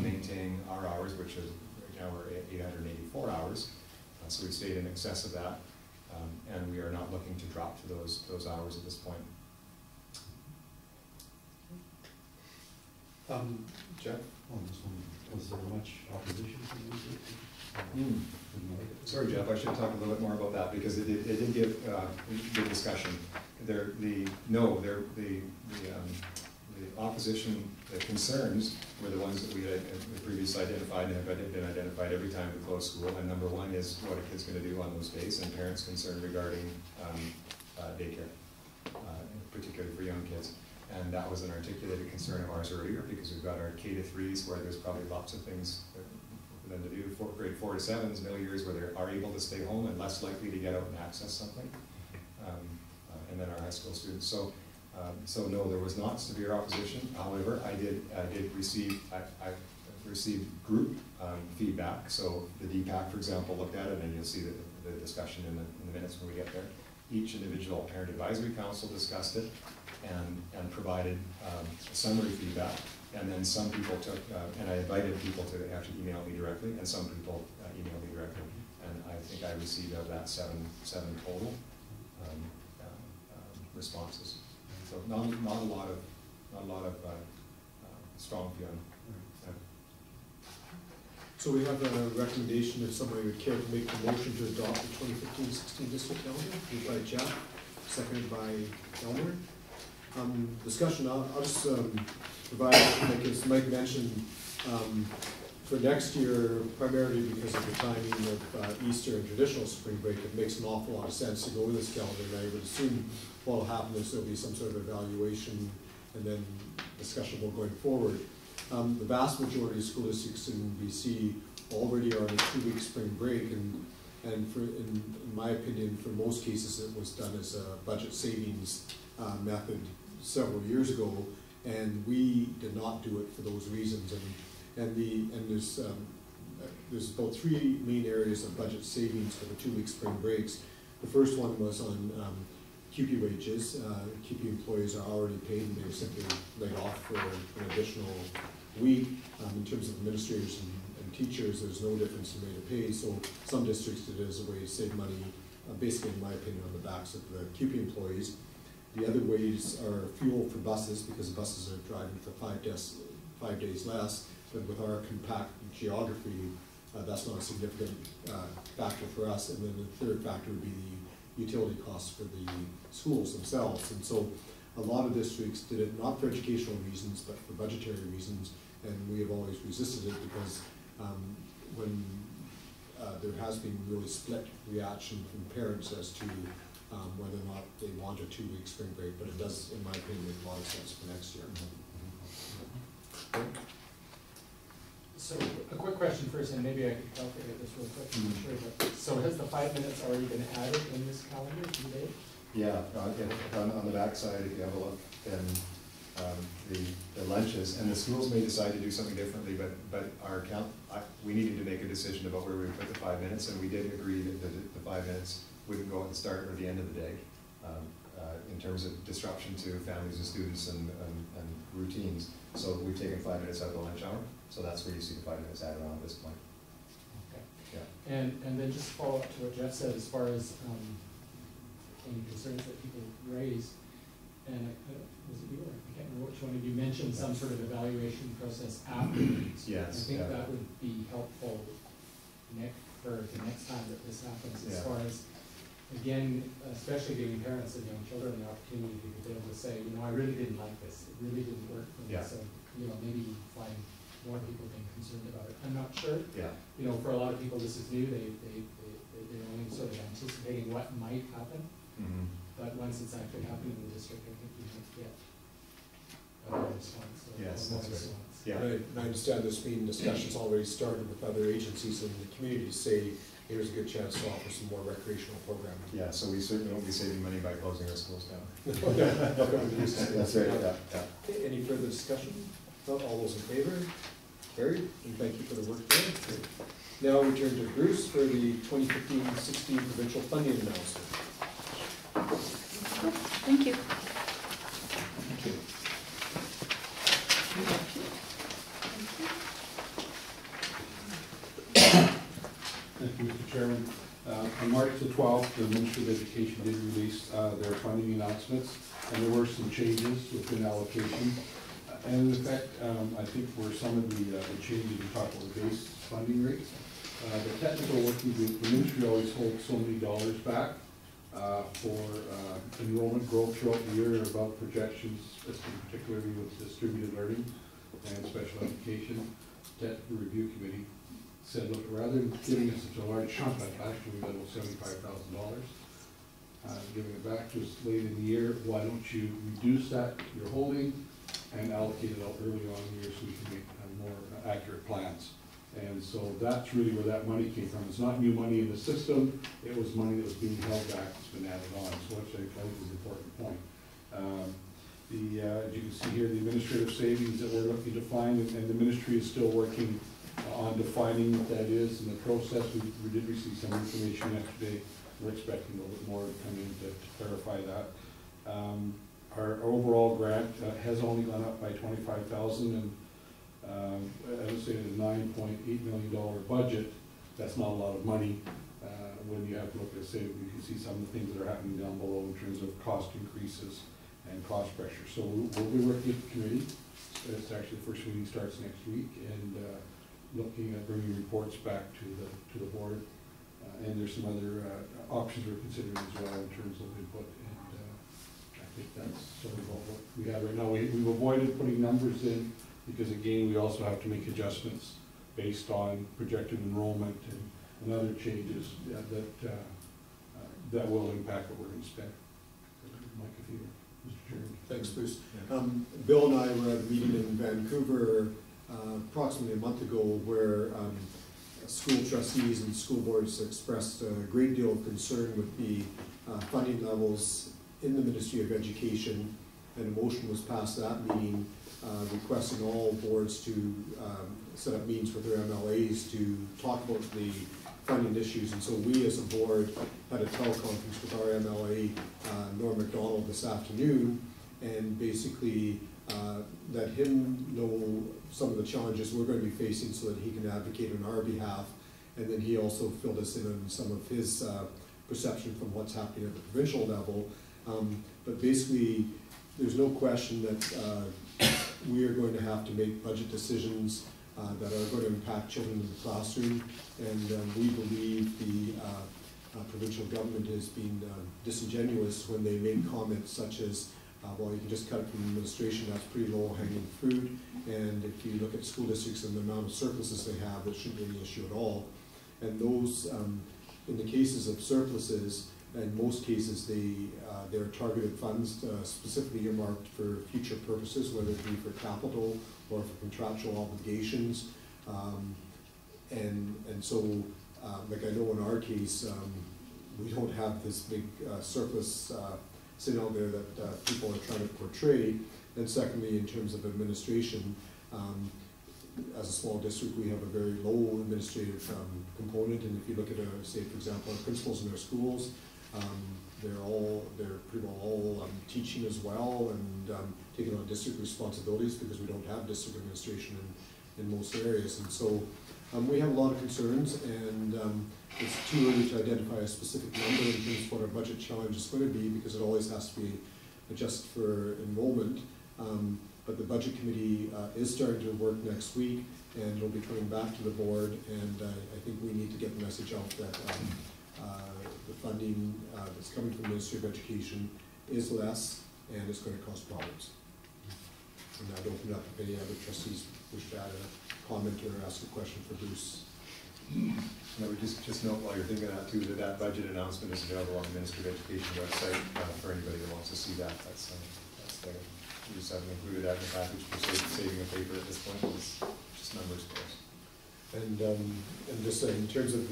maintain our hours, which is right now we're at 884 hours. So we've stayed in excess of that, and we are not looking to drop to those hours at this point. Jeff? On this one, was there much opposition to this? Sorry, Jeff, I should talk a little bit more about that, because it did give good discussion. The opposition, the concerns were the ones that we had previously identified and have been identified every time we close school. And number one is what a kid's going to do on those days, and parents' concern regarding daycare, particularly for young kids. And that was an articulated concern of ours earlier, because we've got our K-3s where there's probably lots of things for them to do. Grade 4 to 7s, middle years where they are able to stay home and less likely to get out and access something. And then our high school students. So no, there was not severe opposition. However, I received group feedback. So the DPAC, for example, looked at it, and you'll see the discussion in the minutes when we get there. Each individual parent advisory council discussed it and provided summary feedback. And then some people took, and I invited people to actually email me directly, and some people emailed me directly. And I think I received of that seven total responses. So not a lot of strong feeling. So we have a recommendation if somebody would care to make the motion to adopt the 2015-16 district calendar, moved by Jeff, seconded by Elmer. Discussion, I'll just provide, like as Mike mentioned, for next year, primarily because of the timing of Easter and traditional spring break, it makes an awful lot of sense to go with this calendar. And I would assume what will happen is there'll be some sort of evaluation and then discussion will going forward. The vast majority of school districts in BC already are on a 2-week spring break, and in my opinion, for most cases, it was done as a budget savings method several years ago, and we did not do it for those reasons. And there's about 3 main areas of budget savings for the 2-week spring breaks. The first one was on QP wages. QP employees are already paid and they were simply laid off for an additional week. In terms of administrators and teachers, there's no difference in rate of pay, so some districts did it as a way to save money, basically in my opinion, on the backs of the QP employees. The other ways are fuel for buses, because the buses are driving for 5 days less, but with our compact geography, that's not a significant factor for us. And then the third factor would be the utility costs for the schools themselves. And so a lot of districts did it not for educational reasons, but for budgetary reasons, and we have always resisted it because when there has been really split reaction from parents as to whether or not they want a 2-week spring break, but it does, in my opinion, make a lot of sense for next year. So a quick question first, and maybe I could calculate this real quick, I'm not sure, but, so has the 5 minutes already been added in this calendar today? Yeah, on the backside, if you have a look, then the lunches, and the schools may decide to do something differently, but our we needed to make a decision about where we would put the 5 minutes, and we did agree that the 5 minutes wouldn't go at the start or the end of the day, in terms of disruption to families and students and routines. So we've taken 5 minutes out of the lunch hour, so that's where you see the 5 minutes added on at this point. Okay. Yeah. And then just follow up to what Jeff said as far as any concerns that people raise, and was it you or I can't remember which one of you mentioned some sort of evaluation process afterwards. Yes. I think yeah. that would be helpful, Nick, for the next time that this happens, as far as, again, especially giving parents and young children the opportunity to be able to say, you know, I really didn't like this, it really didn't work for me, so, you know, maybe you find more people being concerned about it. I'm not sure. Yeah. You know, for a lot of people this is new, they're only sort of anticipating what might happen. Mm-hmm. But once it's actually happening in the district, I think you might get a better response. Yes, more that's right. response. Yeah. Right, and I understand there's been discussions already started with other agencies in the community to say, here's a good chance to offer some more recreational programming. Yeah, so we certainly won't be saving money by closing our schools down. That's right, yeah. Okay, any further discussion? Not all those in favor? Carried, and thank you for the work there. Now we turn to Bruce for the 2015-16 provincial funding announcement. Thank you. Thank you. Thank you, Mr. Chairman. On March the 12th, the Ministry of Education did release their funding announcements, and there were some changes within allocation. And in fact, I think where some of the changes, we talked about the base funding rates. The technical working group, the ministry always holds so many dollars back for enrollment growth throughout the year above projections, particularly with distributed learning and special education. The technical review committee said, look, rather than giving us such a large chunk, like last year we got about $75,000, giving it back to us late in the year, why don't you reduce that you're holding and allocate it out early on in the year so we can make more accurate plans. And so that's really where that money came from. It's not new money in the system, it was money that was being held back that's been added on, so which I think is an important point. As you can see here, the administrative savings that we're looking to find, and the ministry is still working on defining what that is in the process. We did receive some information yesterday. We're expecting a little bit more to come in to clarify that. Our overall grant has only gone up by $25,000, and I would say at a $9.8 million budget, that's not a lot of money. When you have to look at, say, you can see some of the things that are happening down below in terms of cost increases and cost pressure. So we'll be working with the committee. It's actually the first meeting starts next week, and looking at bringing reports back to the board. And there's some other options we're considering as well in terms of input. And I think that's sort of what we have right now. We've avoided putting numbers in because, again, we also have to make adjustments based on projected enrollment and other changes that will impact what we're going to spend. Mike, if you, Mr. Chairman. Thanks, Bruce. Bill and I were at a meeting in Vancouver approximately a month ago where school trustees and school boards expressed a great deal of concern with the funding levels in the Ministry of Education, and a motion was passed at that meeting requesting all boards to set up meetings with their MLAs to talk about the funding issues, and so we as a board had a teleconference with our MLA, Norm MacDonald, this afternoon, and basically let him know some of the challenges we're going to be facing so that he can advocate on our behalf. And then he also filled us in on some of his perception from what's happening at the provincial level. But basically, there's no question that we are going to have to make budget decisions that are going to impact children in the classroom. And we believe the provincial government has been disingenuous when they make comments such as, well, you can just cut it from administration, that's pretty low-hanging fruit. And if you look at school districts and the amount of surpluses they have, there shouldn't be any issue at all. And those, in the cases of surpluses, in most cases, they're targeted funds specifically earmarked for future purposes, whether it be for capital or for contractual obligations. And so, like I know in our case, we don't have this big surplus sitting out there that people are trying to portray. And secondly, in terms of administration, as a small district, we have a very low administrative component. And if you look at, say, for example, our principals in our schools, they're pretty well all teaching as well and taking on district responsibilities because we don't have district administration in most areas. And so we have a lot of concerns, and it's too early to identify a specific number in terms of what our budget challenge is going to be, because it always has to be adjusted for enrollment. But the budget committee is starting to work next week, and it'll be coming back to the board, and I think we need to get the message out that the funding that's coming from the Ministry of Education is less, and it's going to cause problems. And I'd open it up if any other trustees wish to add a comment or ask a question for Bruce. I would just note while you're thinking of that too, that budget announcement is available on the Ministry of Education website for anybody that wants to see that. That's there. We just haven't included that in the package for saving a paper at this point. It's just numbers for us. And just in terms of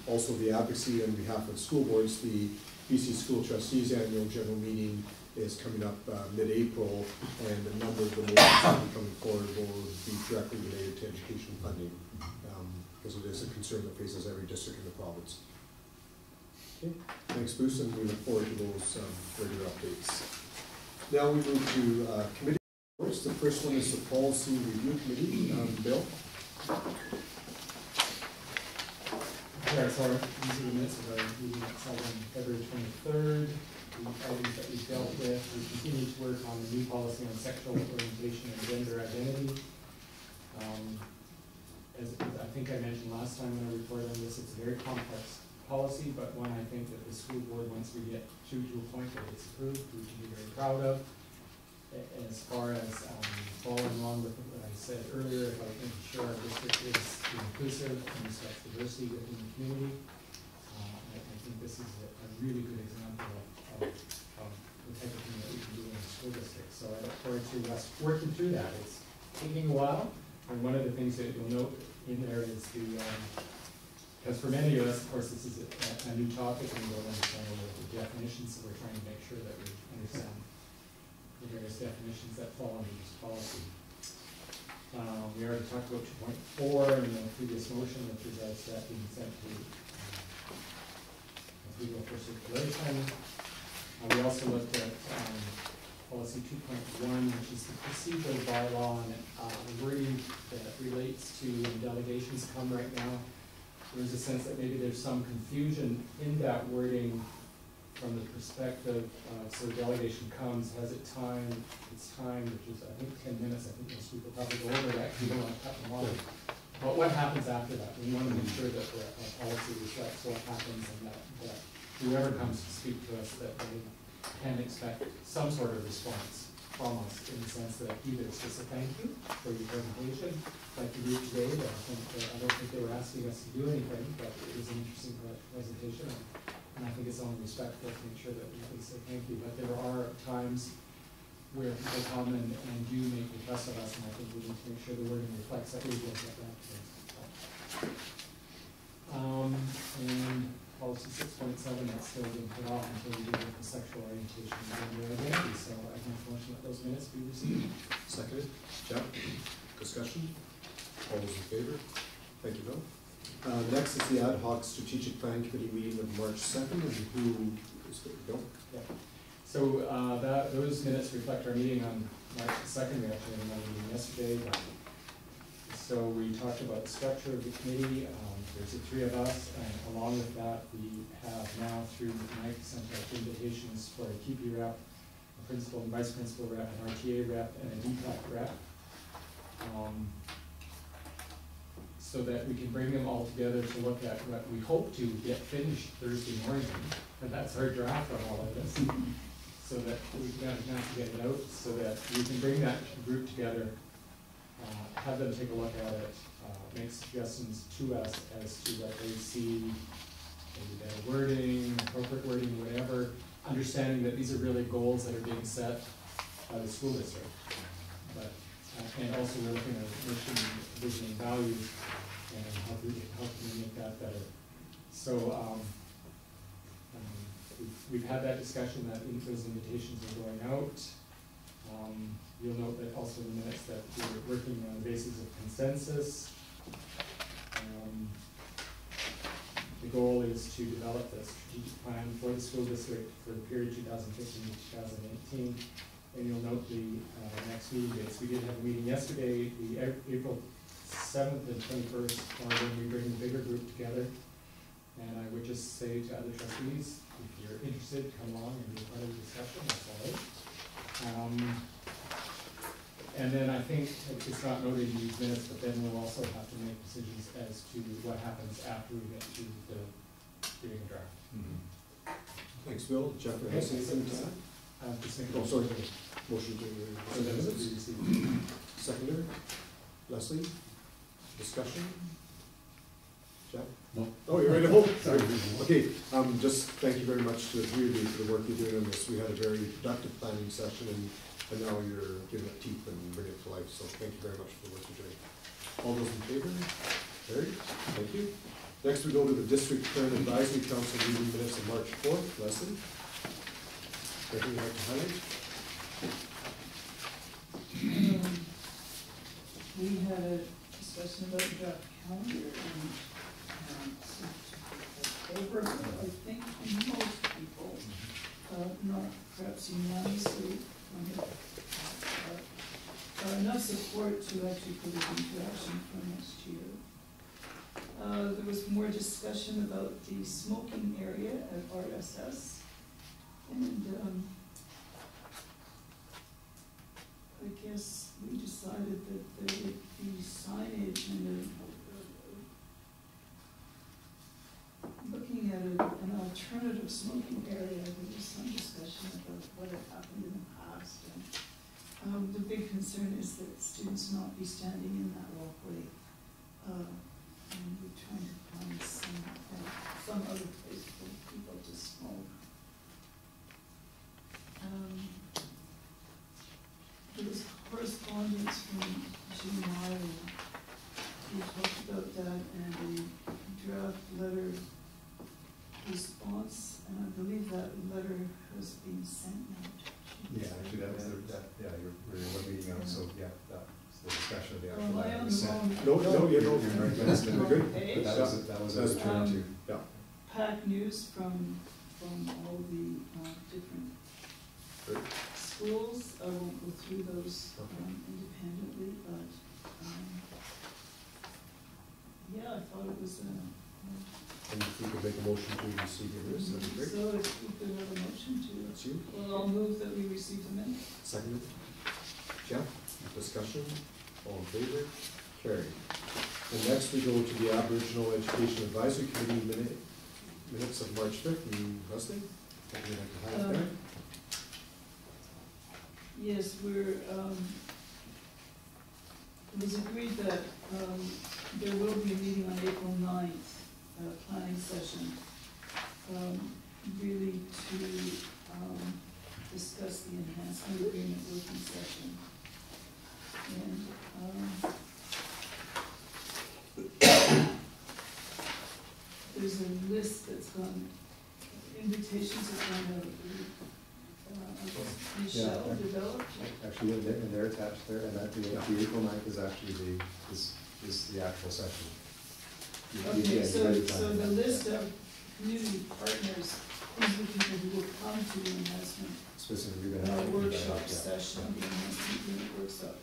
also the advocacy on behalf of school boards, the BC School Trustees Annual General Meeting is coming up mid-April, and a number of the motions that will be coming forward will be directly related to education funding, because it is a concern that faces every district in the province. Okay, thanks, Bruce, and we look forward to those regular updates. Now we move to committee reports. The first one is the Policy Review Committee. Bill? Sure, so these are the minutes of our meeting on February 23rd. The items that we dealt with, we continue to work on the new policy on sexual orientation and gender identity. As I think I mentioned last time when I reported on this, it's a very complex policy, but one I think that the school board, once we get to a point where it's approved, we can be very proud of. As far as following along with what I said earlier about making sure our district is inclusive and respects diversity within the community, I think this is a really good example of the type of thing that we can do in the school district. So I look forward to us working through that. It's taking a while, and one of the things that you'll note in there is because for many of us, of course, this is a new topic, and we'll understand all of the definitions, so we're trying to make sure that we understand the various definitions that fall under this policy. We already talked about 2.4 in the previous motion, which is that being sent to legal for circulation. We also looked at policy 2.1, which is the procedural bylaw, and wording that relates to when delegations come right now. There's a sense that maybe there's some confusion in that wording from the perspective so the delegation comes, has its time, which is I think 10 minutes. I think most people probably go over that because you don't want to cut them off. But what happens after that? We want to make sure that the policy reflects what happens, and that whoever comes to speak to us, that they can expect some sort of response from us, in the sense that either it's just a thank you for your presentation, like you did today. But I don't think they were asking us to do anything, but it was an interesting presentation, and I think it's only respectful to make sure that we can say thank you. But there are times where people come and do make requests of us, and I think we need to make sure the wording reflects that we will get that. And policy 6.7, that's still being put off until we deal with the sexual orientation and gender identity. So I can motion that those minutes be received. Seconded. Jeff? Discussion? All those in favor? Thank you, Bill. Next is the ad hoc strategic plan committee meeting of March 2nd, and who is it? Bill? Yeah. So those minutes reflect our meeting on March the 2nd. We actually had another meeting yesterday. So we talked about the structure of the committee. There's the three of us, and along with that, we have now through Mike sent out invitations for a QP rep, a principal and vice principal rep, an RTA rep, and a DPAC rep. So that we can bring them all together to look at what we hope to get finished Thursday morning, and that's our draft on all of this. So that we can have to get it out, so that we can bring that group together, have them take a look at it, make suggestions to us as to what they see, maybe better wording, appropriate wording, whatever, understanding that these are really goals that are being set by the school district. But, and also we're looking at mission, vision, and values, and how can we make that better. So we've had that discussion, that those invitations are going out. You'll note that also in the minutes that we're working on the basis of consensus. The goal is to develop the strategic plan for the school district for the period 2015 to 2018. And you'll note the next meeting dates. We did have a meeting yesterday, the April 7th and 21st, when we bring the bigger group together. And I would just say to other trustees, if you're interested, come along and be a part of the discussion, that's all right. And then I think it's not noted in these minutes, but then we'll also have to make decisions as to what happens after we get to the giving a draft. Thanks, Bill. Jeff, Okay, has anything to add? Just make Oh, sorry. Motion to So that is to be received. Seconder, Leslie, discussion? Jeff? No. Oh, you're ready to vote? Sorry. Okay, just thank you very much to the three of you for the work you're doing on this. We had a very productive planning session, and now you're giving it teeth and bringing it to life, so thank you very much for the work you're doing. All those in favor? Carried. Thank you. Next, we go to the District Parent Advisory Council meeting minutes of March 4th. Leslie? Anything you'd like to highlight? We had a discussion about the draft calendar and over, I think most people, not perhaps unanimously, enough support to actually put it into action for next year. There was more discussion about the smoking area at RSS, and I guess we decided that there would be signage and looking at an alternative smoking area. There was some discussion about what had happened in the past. And the big concern is that students not be standing in that walkway. And we're trying to find some other place for people to smoke. There was correspondence from Jim Wiley, who talked about that, and a draft letter response, and I believe that letter has been sent now. Yeah, actually, that was we're one meeting on, so yeah, that was the discussion of the actual Am I letter on was the sent. wrong? No, you're Right, no. that's You're been good. Page? But that was a That's return to. Yeah. PAC news from all the different Great. schools. I won't go through those independently, but yeah, I thought it was And if we could make a motion to receive the list, that'd be great. so if we could have a motion to, That's you. well, I'll move that we receive the minutes. Seconded. Jeff, discussion, all in favor? Carried. And next we go to the Aboriginal Education Advisory Committee minutes of March 5th. And Leslie, anything you'd like to highlight there? Yes, it was agreed that there will be a meeting on April 9th, planning session, really to discuss the enhancement agreement working session. And there's a list that's gone, invitations have gone out. Michelle Yeah. developed. Actually, and they're attached there, and that the April 9th is actually the actual session. Okay, Yeah, so, you read it so back. the list of community partners, these are people who will come to the enhancement Specifically, the health. workshop Yeah. session, the enhancement unit workshop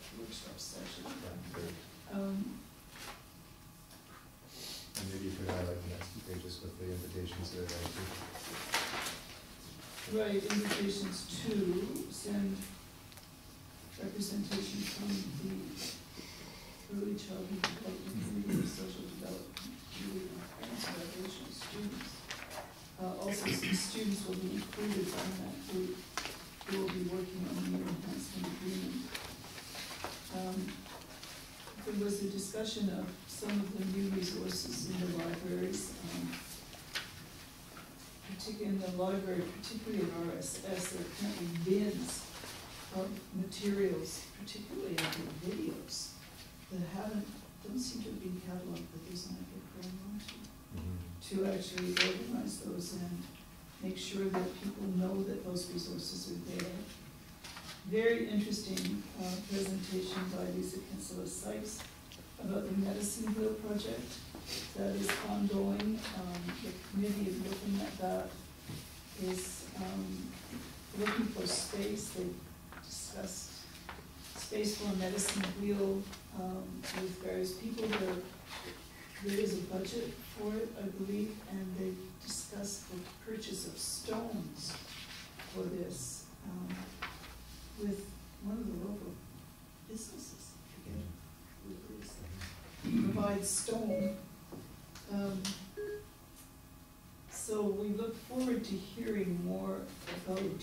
session. Yeah, great. And maybe you could highlight the next few pages with the invitations that are there too. Right, invitations to send representation from the early childhood development committee, social development committee, and parents and recreational students. Also, some students will be included in that group who will be working on the enhancement agreement. There was a discussion of some of the new resources in the libraries, particularly in the library, particularly in RSS, there are currently bins of materials, particularly of the videos, that don't seem to have been cataloged, but there's an effort going on to actually organize those and make sure that people know that those resources are there. Very interesting presentation by Lisa Kinsella Sykes about the Medicine Wheel project that is ongoing. The committee is looking at that, is looking for space. They discussed space for a medicine wheel with various people. There is a budget for it, I believe, and they discussed the purchase of stones for this with one of the local businesses. I forget who it is that provides stone. So we look forward to hearing more about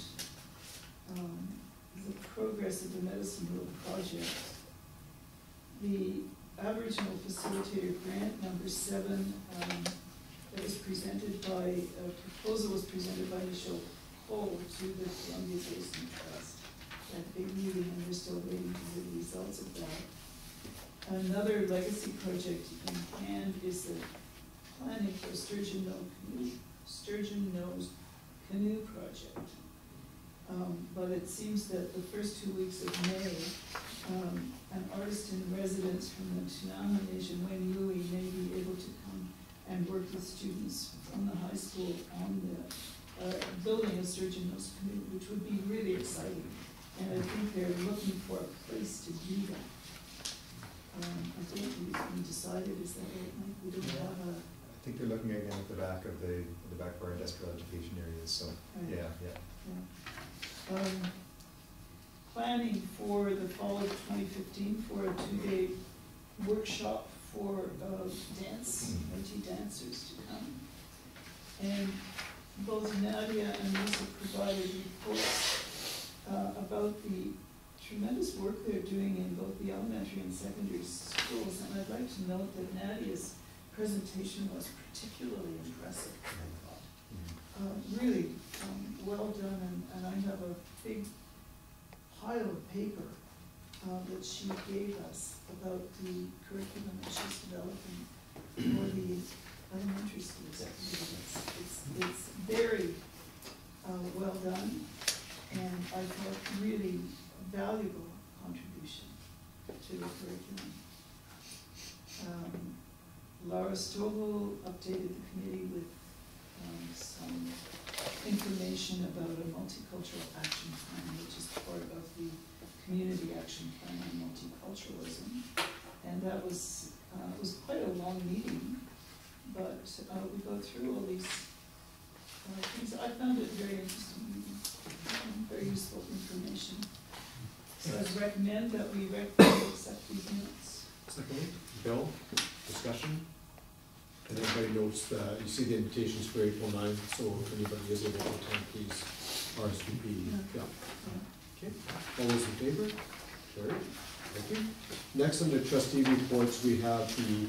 the progress of the Medicine Wheel project. The Aboriginal Facilitator Grant number 7 that was presented by, a proposal was presented by Michelle Cole to the Columbia Basin Trust at a big meeting, and we're still waiting to hear the results of that. Another legacy project in hand is the planning for Sturgeon Nose Canoe project. But it seems that the first 2 weeks of May, an artist in residence from the Tunaha Nation, Wayne Louie, may be able to come and work with students from the high school on the building a Sturgeon Nose Canoe, which would be really exciting. And I think they're looking for a place to do that. I think we decided, is that right, Mike? We don't have a... I think they're looking again at the back of our industrial education areas, so, Right. yeah. Planning for the fall of 2015 for a 2-day workshop for dance, Métis dancers to come. And both Nadia and Lisa provided reports about the tremendous work they're doing in both the elementary and secondary schools. And I'd like to note that Nadia's presentation was particularly impressive, I thought. Really well done, and I have a big pile of paper that she gave us about the curriculum that she's developing for the elementary schools. It's very well done, and I thought really valuable contribution to the curriculum. Laura Stovall updated the committee with some information about a multicultural action plan, which is part of the community action plan on multiculturalism. And that was quite a long meeting, but we go through all these things. I found it very interesting meeting, very useful information. So I recommend that we accept these minutes. Secondly, Bill, discussion? And everybody knows, you see the invitations for April 9th, so if anybody is able to attend, please RSVP. Yeah. Okay, all those in favor? Carried. Thank you. Next on the trustee reports, we have the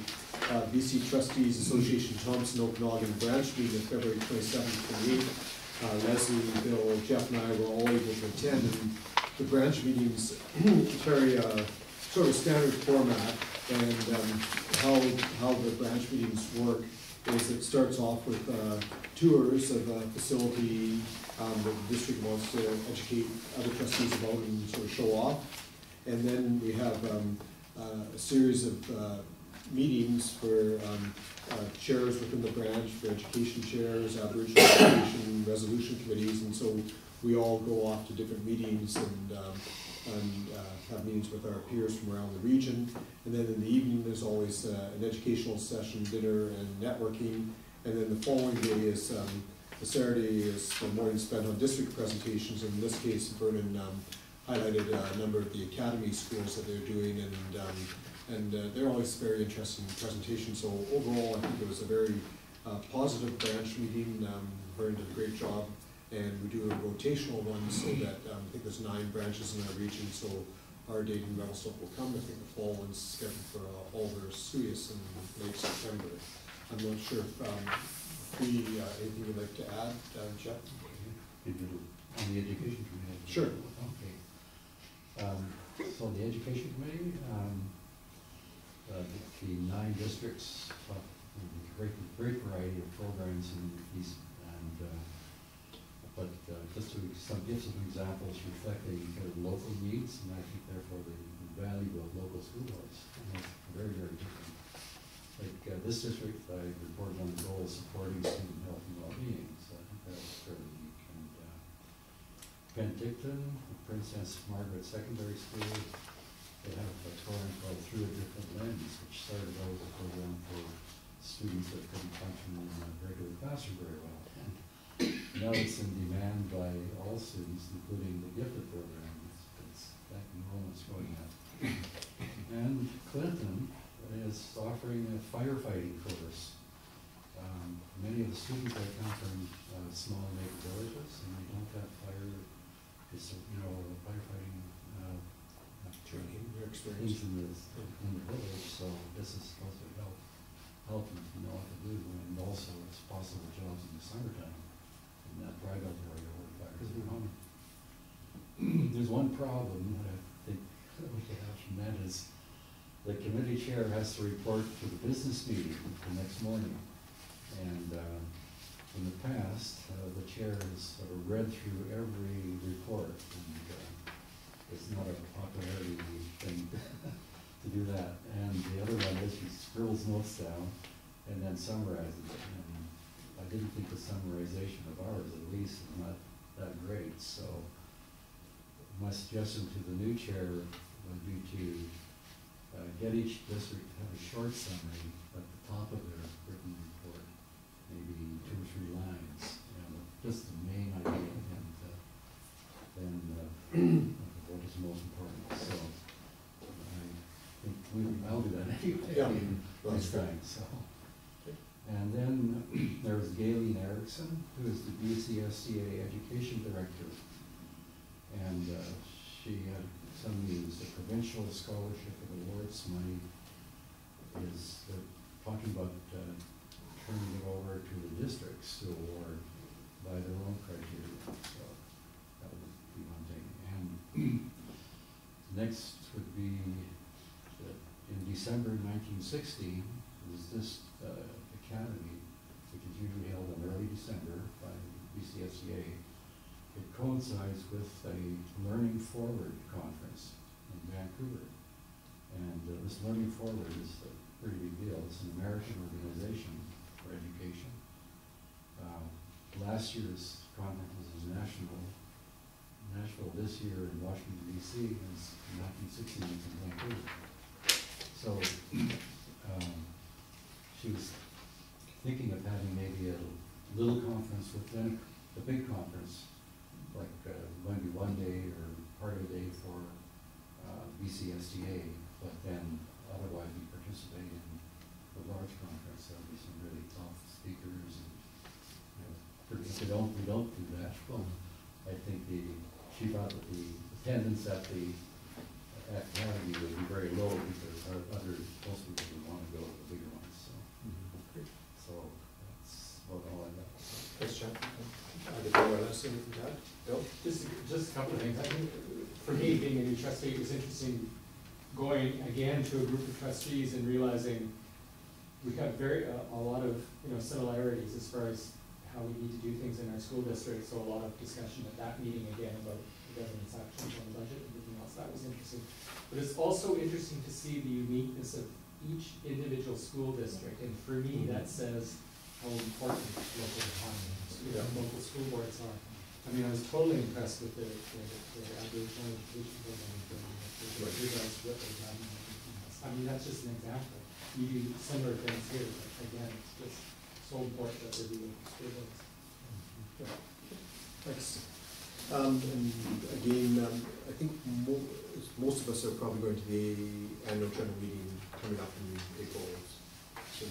BC Trustees Association Thompson Okanagan branch meeting of February 27th, 28th. Leslie, Bill, Jeff and I were all able to attend, and the branch meetings carry a sort of standard format, and how the branch meetings work is it starts off with tours of a facility that the district wants to educate other trustees about and sort of show off. And then we have a series of meetings for chairs within the branch, for education chairs, Aboriginal education, resolution committees, and so we all go off to different meetings and have meetings with our peers from around the region. And then in the evening, there's always an educational session, dinner, and networking. And then the following day is, the Saturday is the morning spent on district presentations. In this case, Vernon highlighted a number of the academy schools that they're doing, and they're always very interesting presentations. So overall, I think it was a very positive branch meeting. Vernon did a great job. And we do a rotational one so that I think there's 9 branches in our region, so our date in Revelstoke will come. I think the fall one's scheduled for Alder Suius in late September. I'm not sure if anything you'd like to add, Jeff? On the education committee? Sure. Okay. So the education committee, the 9 districts, great variety of programs in these, but just to give some examples reflecting kind of local needs, and I think therefore the value of local school boards. And it's very, very different. Like this district, I reported on the goal of supporting student health and well-being, so I think that was fairly unique. And Penticton, the Princess Margaret Secondary School, they have a program called Through a Different Lens, which started out as a program for students that couldn't function in a regular classroom very well. Now it's in demand by all students, including the gifted program. That enrollment's going up. And Clinton is offering a firefighting course. Many of the students that come from small native villages, and they don't have firefighting Training, your things experience. in the village. So this is supposed to help them to know what to do, and also it's possible jobs in the summertime. In that private area where fires are common. There's one problem that I think we have from that is the committee chair has to report to the business meeting the next morning. And in the past, the chair has sort of read through every report, and it's not a popularity thing to do that. And the other one is she scribbles notes down and then summarizes it. And I didn't think the summarization of ours, at least, is not that great. So my suggestion to the new chair would be to get each district to have a short summary at the top of their written report, maybe 2 or 3 lines, just the main idea, and then what is most important. So I think I'll do that anyway. Next time. So. And then there's Galen Erickson, who is the BCSCA Education Director. And she had some news. The provincial scholarship and awards money is, they're talking about turning it over to the districts to award by their own criteria. So that would be one thing. And next would be in December 1960 was this academy, which is usually held in early December by BCSCA. It coincides with a Learning Forward conference in Vancouver. And this Learning Forward is a pretty big deal. It's an American organization for education. Last year's conference was Nashville this year in Washington, D.C., and 1960 was in Vancouver. So she was thinking of having maybe a little conference within a big conference, like maybe one day or part of a day for BCSDA, but then otherwise we participate in the large conference. There'll be some really top speakers. And, if we don't do that, well, I think she thought that the attendance at the academy would be very low because most people would want to go to the bigger ones. So, so that's about all I got. Thanks, Jeff. Did you want to say anything to that? Bill? Just a couple of things. I think for me, being a new trustee, it was interesting going again to a group of trustees and realizing we have a lot of similarities as far as how we need to do things in our school district. So a lot of discussion at that meeting again about the government's actions on the budget and everything else. That was interesting. But it's also interesting to see the uniqueness of each individual school district, and for me, that says how important local autonomy is, local school boards are. I mean, I was totally impressed with the Aboriginal education program, with regards to what they've done and everything else. I mean, that's just an example. You do similar things here, but again, it's just so important that they're doing school boards. Thanks. And again, I think most of us are probably going to the annual general meeting coming up in April. So,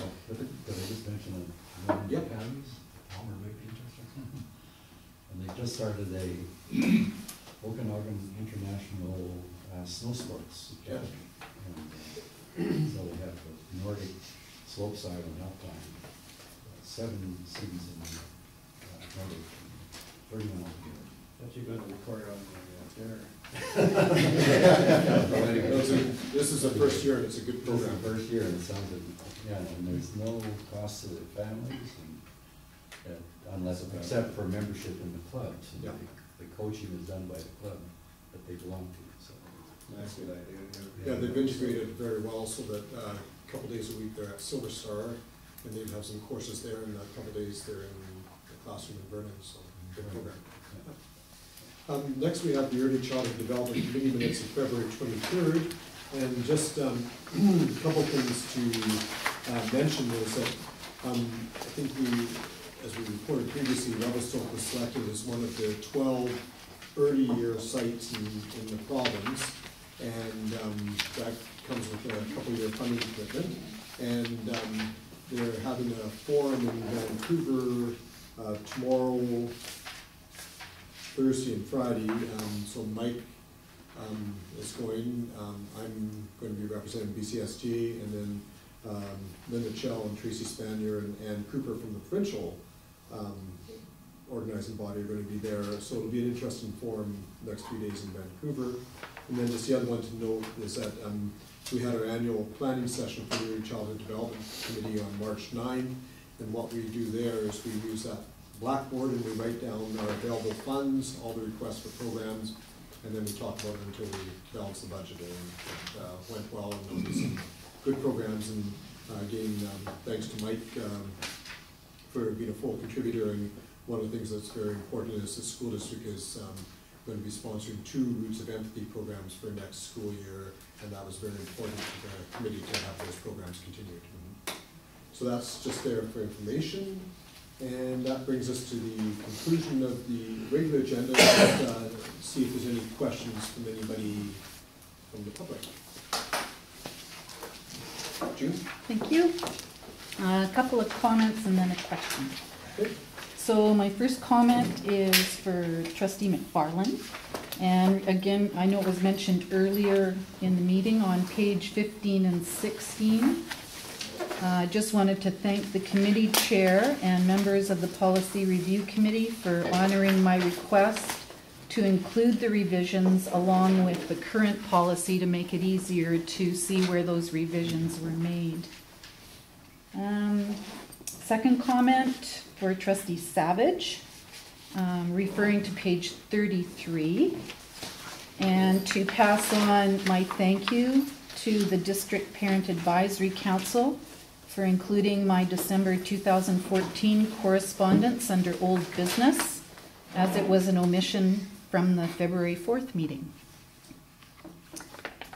Oh, but did I just mention the Yep. academies, Palmer Lake Intersection? And they just started a Okanagan International Snow Sports Academy. And so they have the Nordic slope side on Alpine, 7 cities in Nordic, 30 miles together. That you're gonna record on dinner. This is the first year, and it's a good This is program. the first year, and it sounded, yeah, and there's no cost to the families, and unless, except for membership in the club. So Yeah. the coaching is done by the club that they belong to, so. That's a good idea. Yeah, they've integrated very well so that a couple days a week they're at Silver Star, and they have some courses there, and a couple days they're in the classroom in Vernon, so good program. Next, we have the Early Childhood Development Committee minutes of February 23rd, and just a couple things to mention is that I think as we reported previously, Revelstoke was selected as one of the 12 early year sites in the province, and that comes with a couple-year funding commitment. And they're having a forum in Vancouver tomorrow, Thursday and Friday, so Mike is going. I'm going to be representing BCSG, and then Linda Chell and Tracy Spanier and Ann Cooper from the provincial organizing body are going to be there. So it'll be an interesting forum next 3 days in Vancouver. And then just the other one to note is that we had our annual planning session for the Early Childhood Development Committee on March 9, and what we do there is we use that blackboard and we write down our available funds, all the requests for programs, and then we talk about it until we balance the budget, and it went well, and there'll be some good programs. And again, thanks to Mike for being a full contributor. And one of the things that's very important is the school district is going to be sponsoring 2 Roots of Empathy programs for next school year, and that was very important to the committee to have those programs continued. So that's just there for information. And that brings us to the conclusion of the regular agenda. Let's see if there's any questions from anybody from the public. June? Thank you. A couple of comments and then a question. Okay. So my first comment is for Trustee McFarland. And again, I know it was mentioned earlier in the meeting on page 15 and 16. I just wanted to thank the committee chair and members of the Policy Review Committee for honoring my request to include the revisions along with the current policy to make it easier to see where those revisions were made. Second comment for Trustee Savage, referring to page 33, and to pass on my thank you to the District Parent Advisory Council for including my December 2014 correspondence under old business, as it was an omission from the February 4th meeting.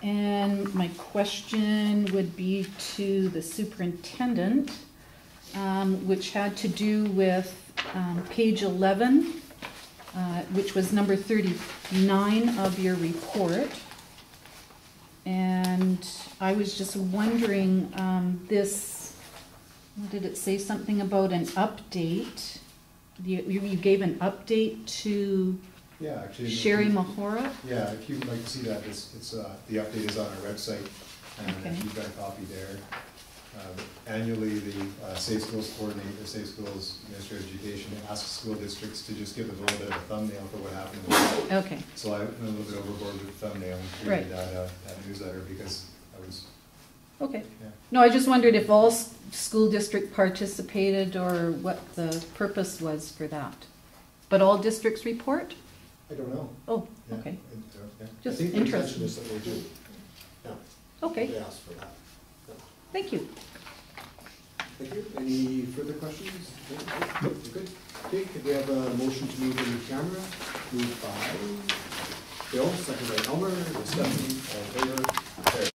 And my question would be to the superintendent, which had to do with page 11, which was number 39 of your report. And I was just wondering, what did it say? Something about an update. You gave an update to Yeah, actually. Sherry Mahora? Yeah, if you'd like to see that, it's the update is on our website, and Okay. if you've got a copy there. Annually, the Safe Schools Coordinator, Safe Schools Ministry of Education asks school districts to just give them a little bit of a thumbnail for what happened. Okay, So I went a little bit overboard with the thumbnail and Right. created that newsletter because I was, okay. yeah. No, I just wondered if all school district participated or what the purpose was for that. But all districts report? I don't know. Oh, Yeah, okay. yeah. Just I think the intention interesting. is that we do. Yeah. Okay. They asked for that. Thank you. Thank you. Any further questions? Nope. Good. Okay, could we have a motion to move in camera? Moved by Bill, second by Elmer, discussion, all in favor?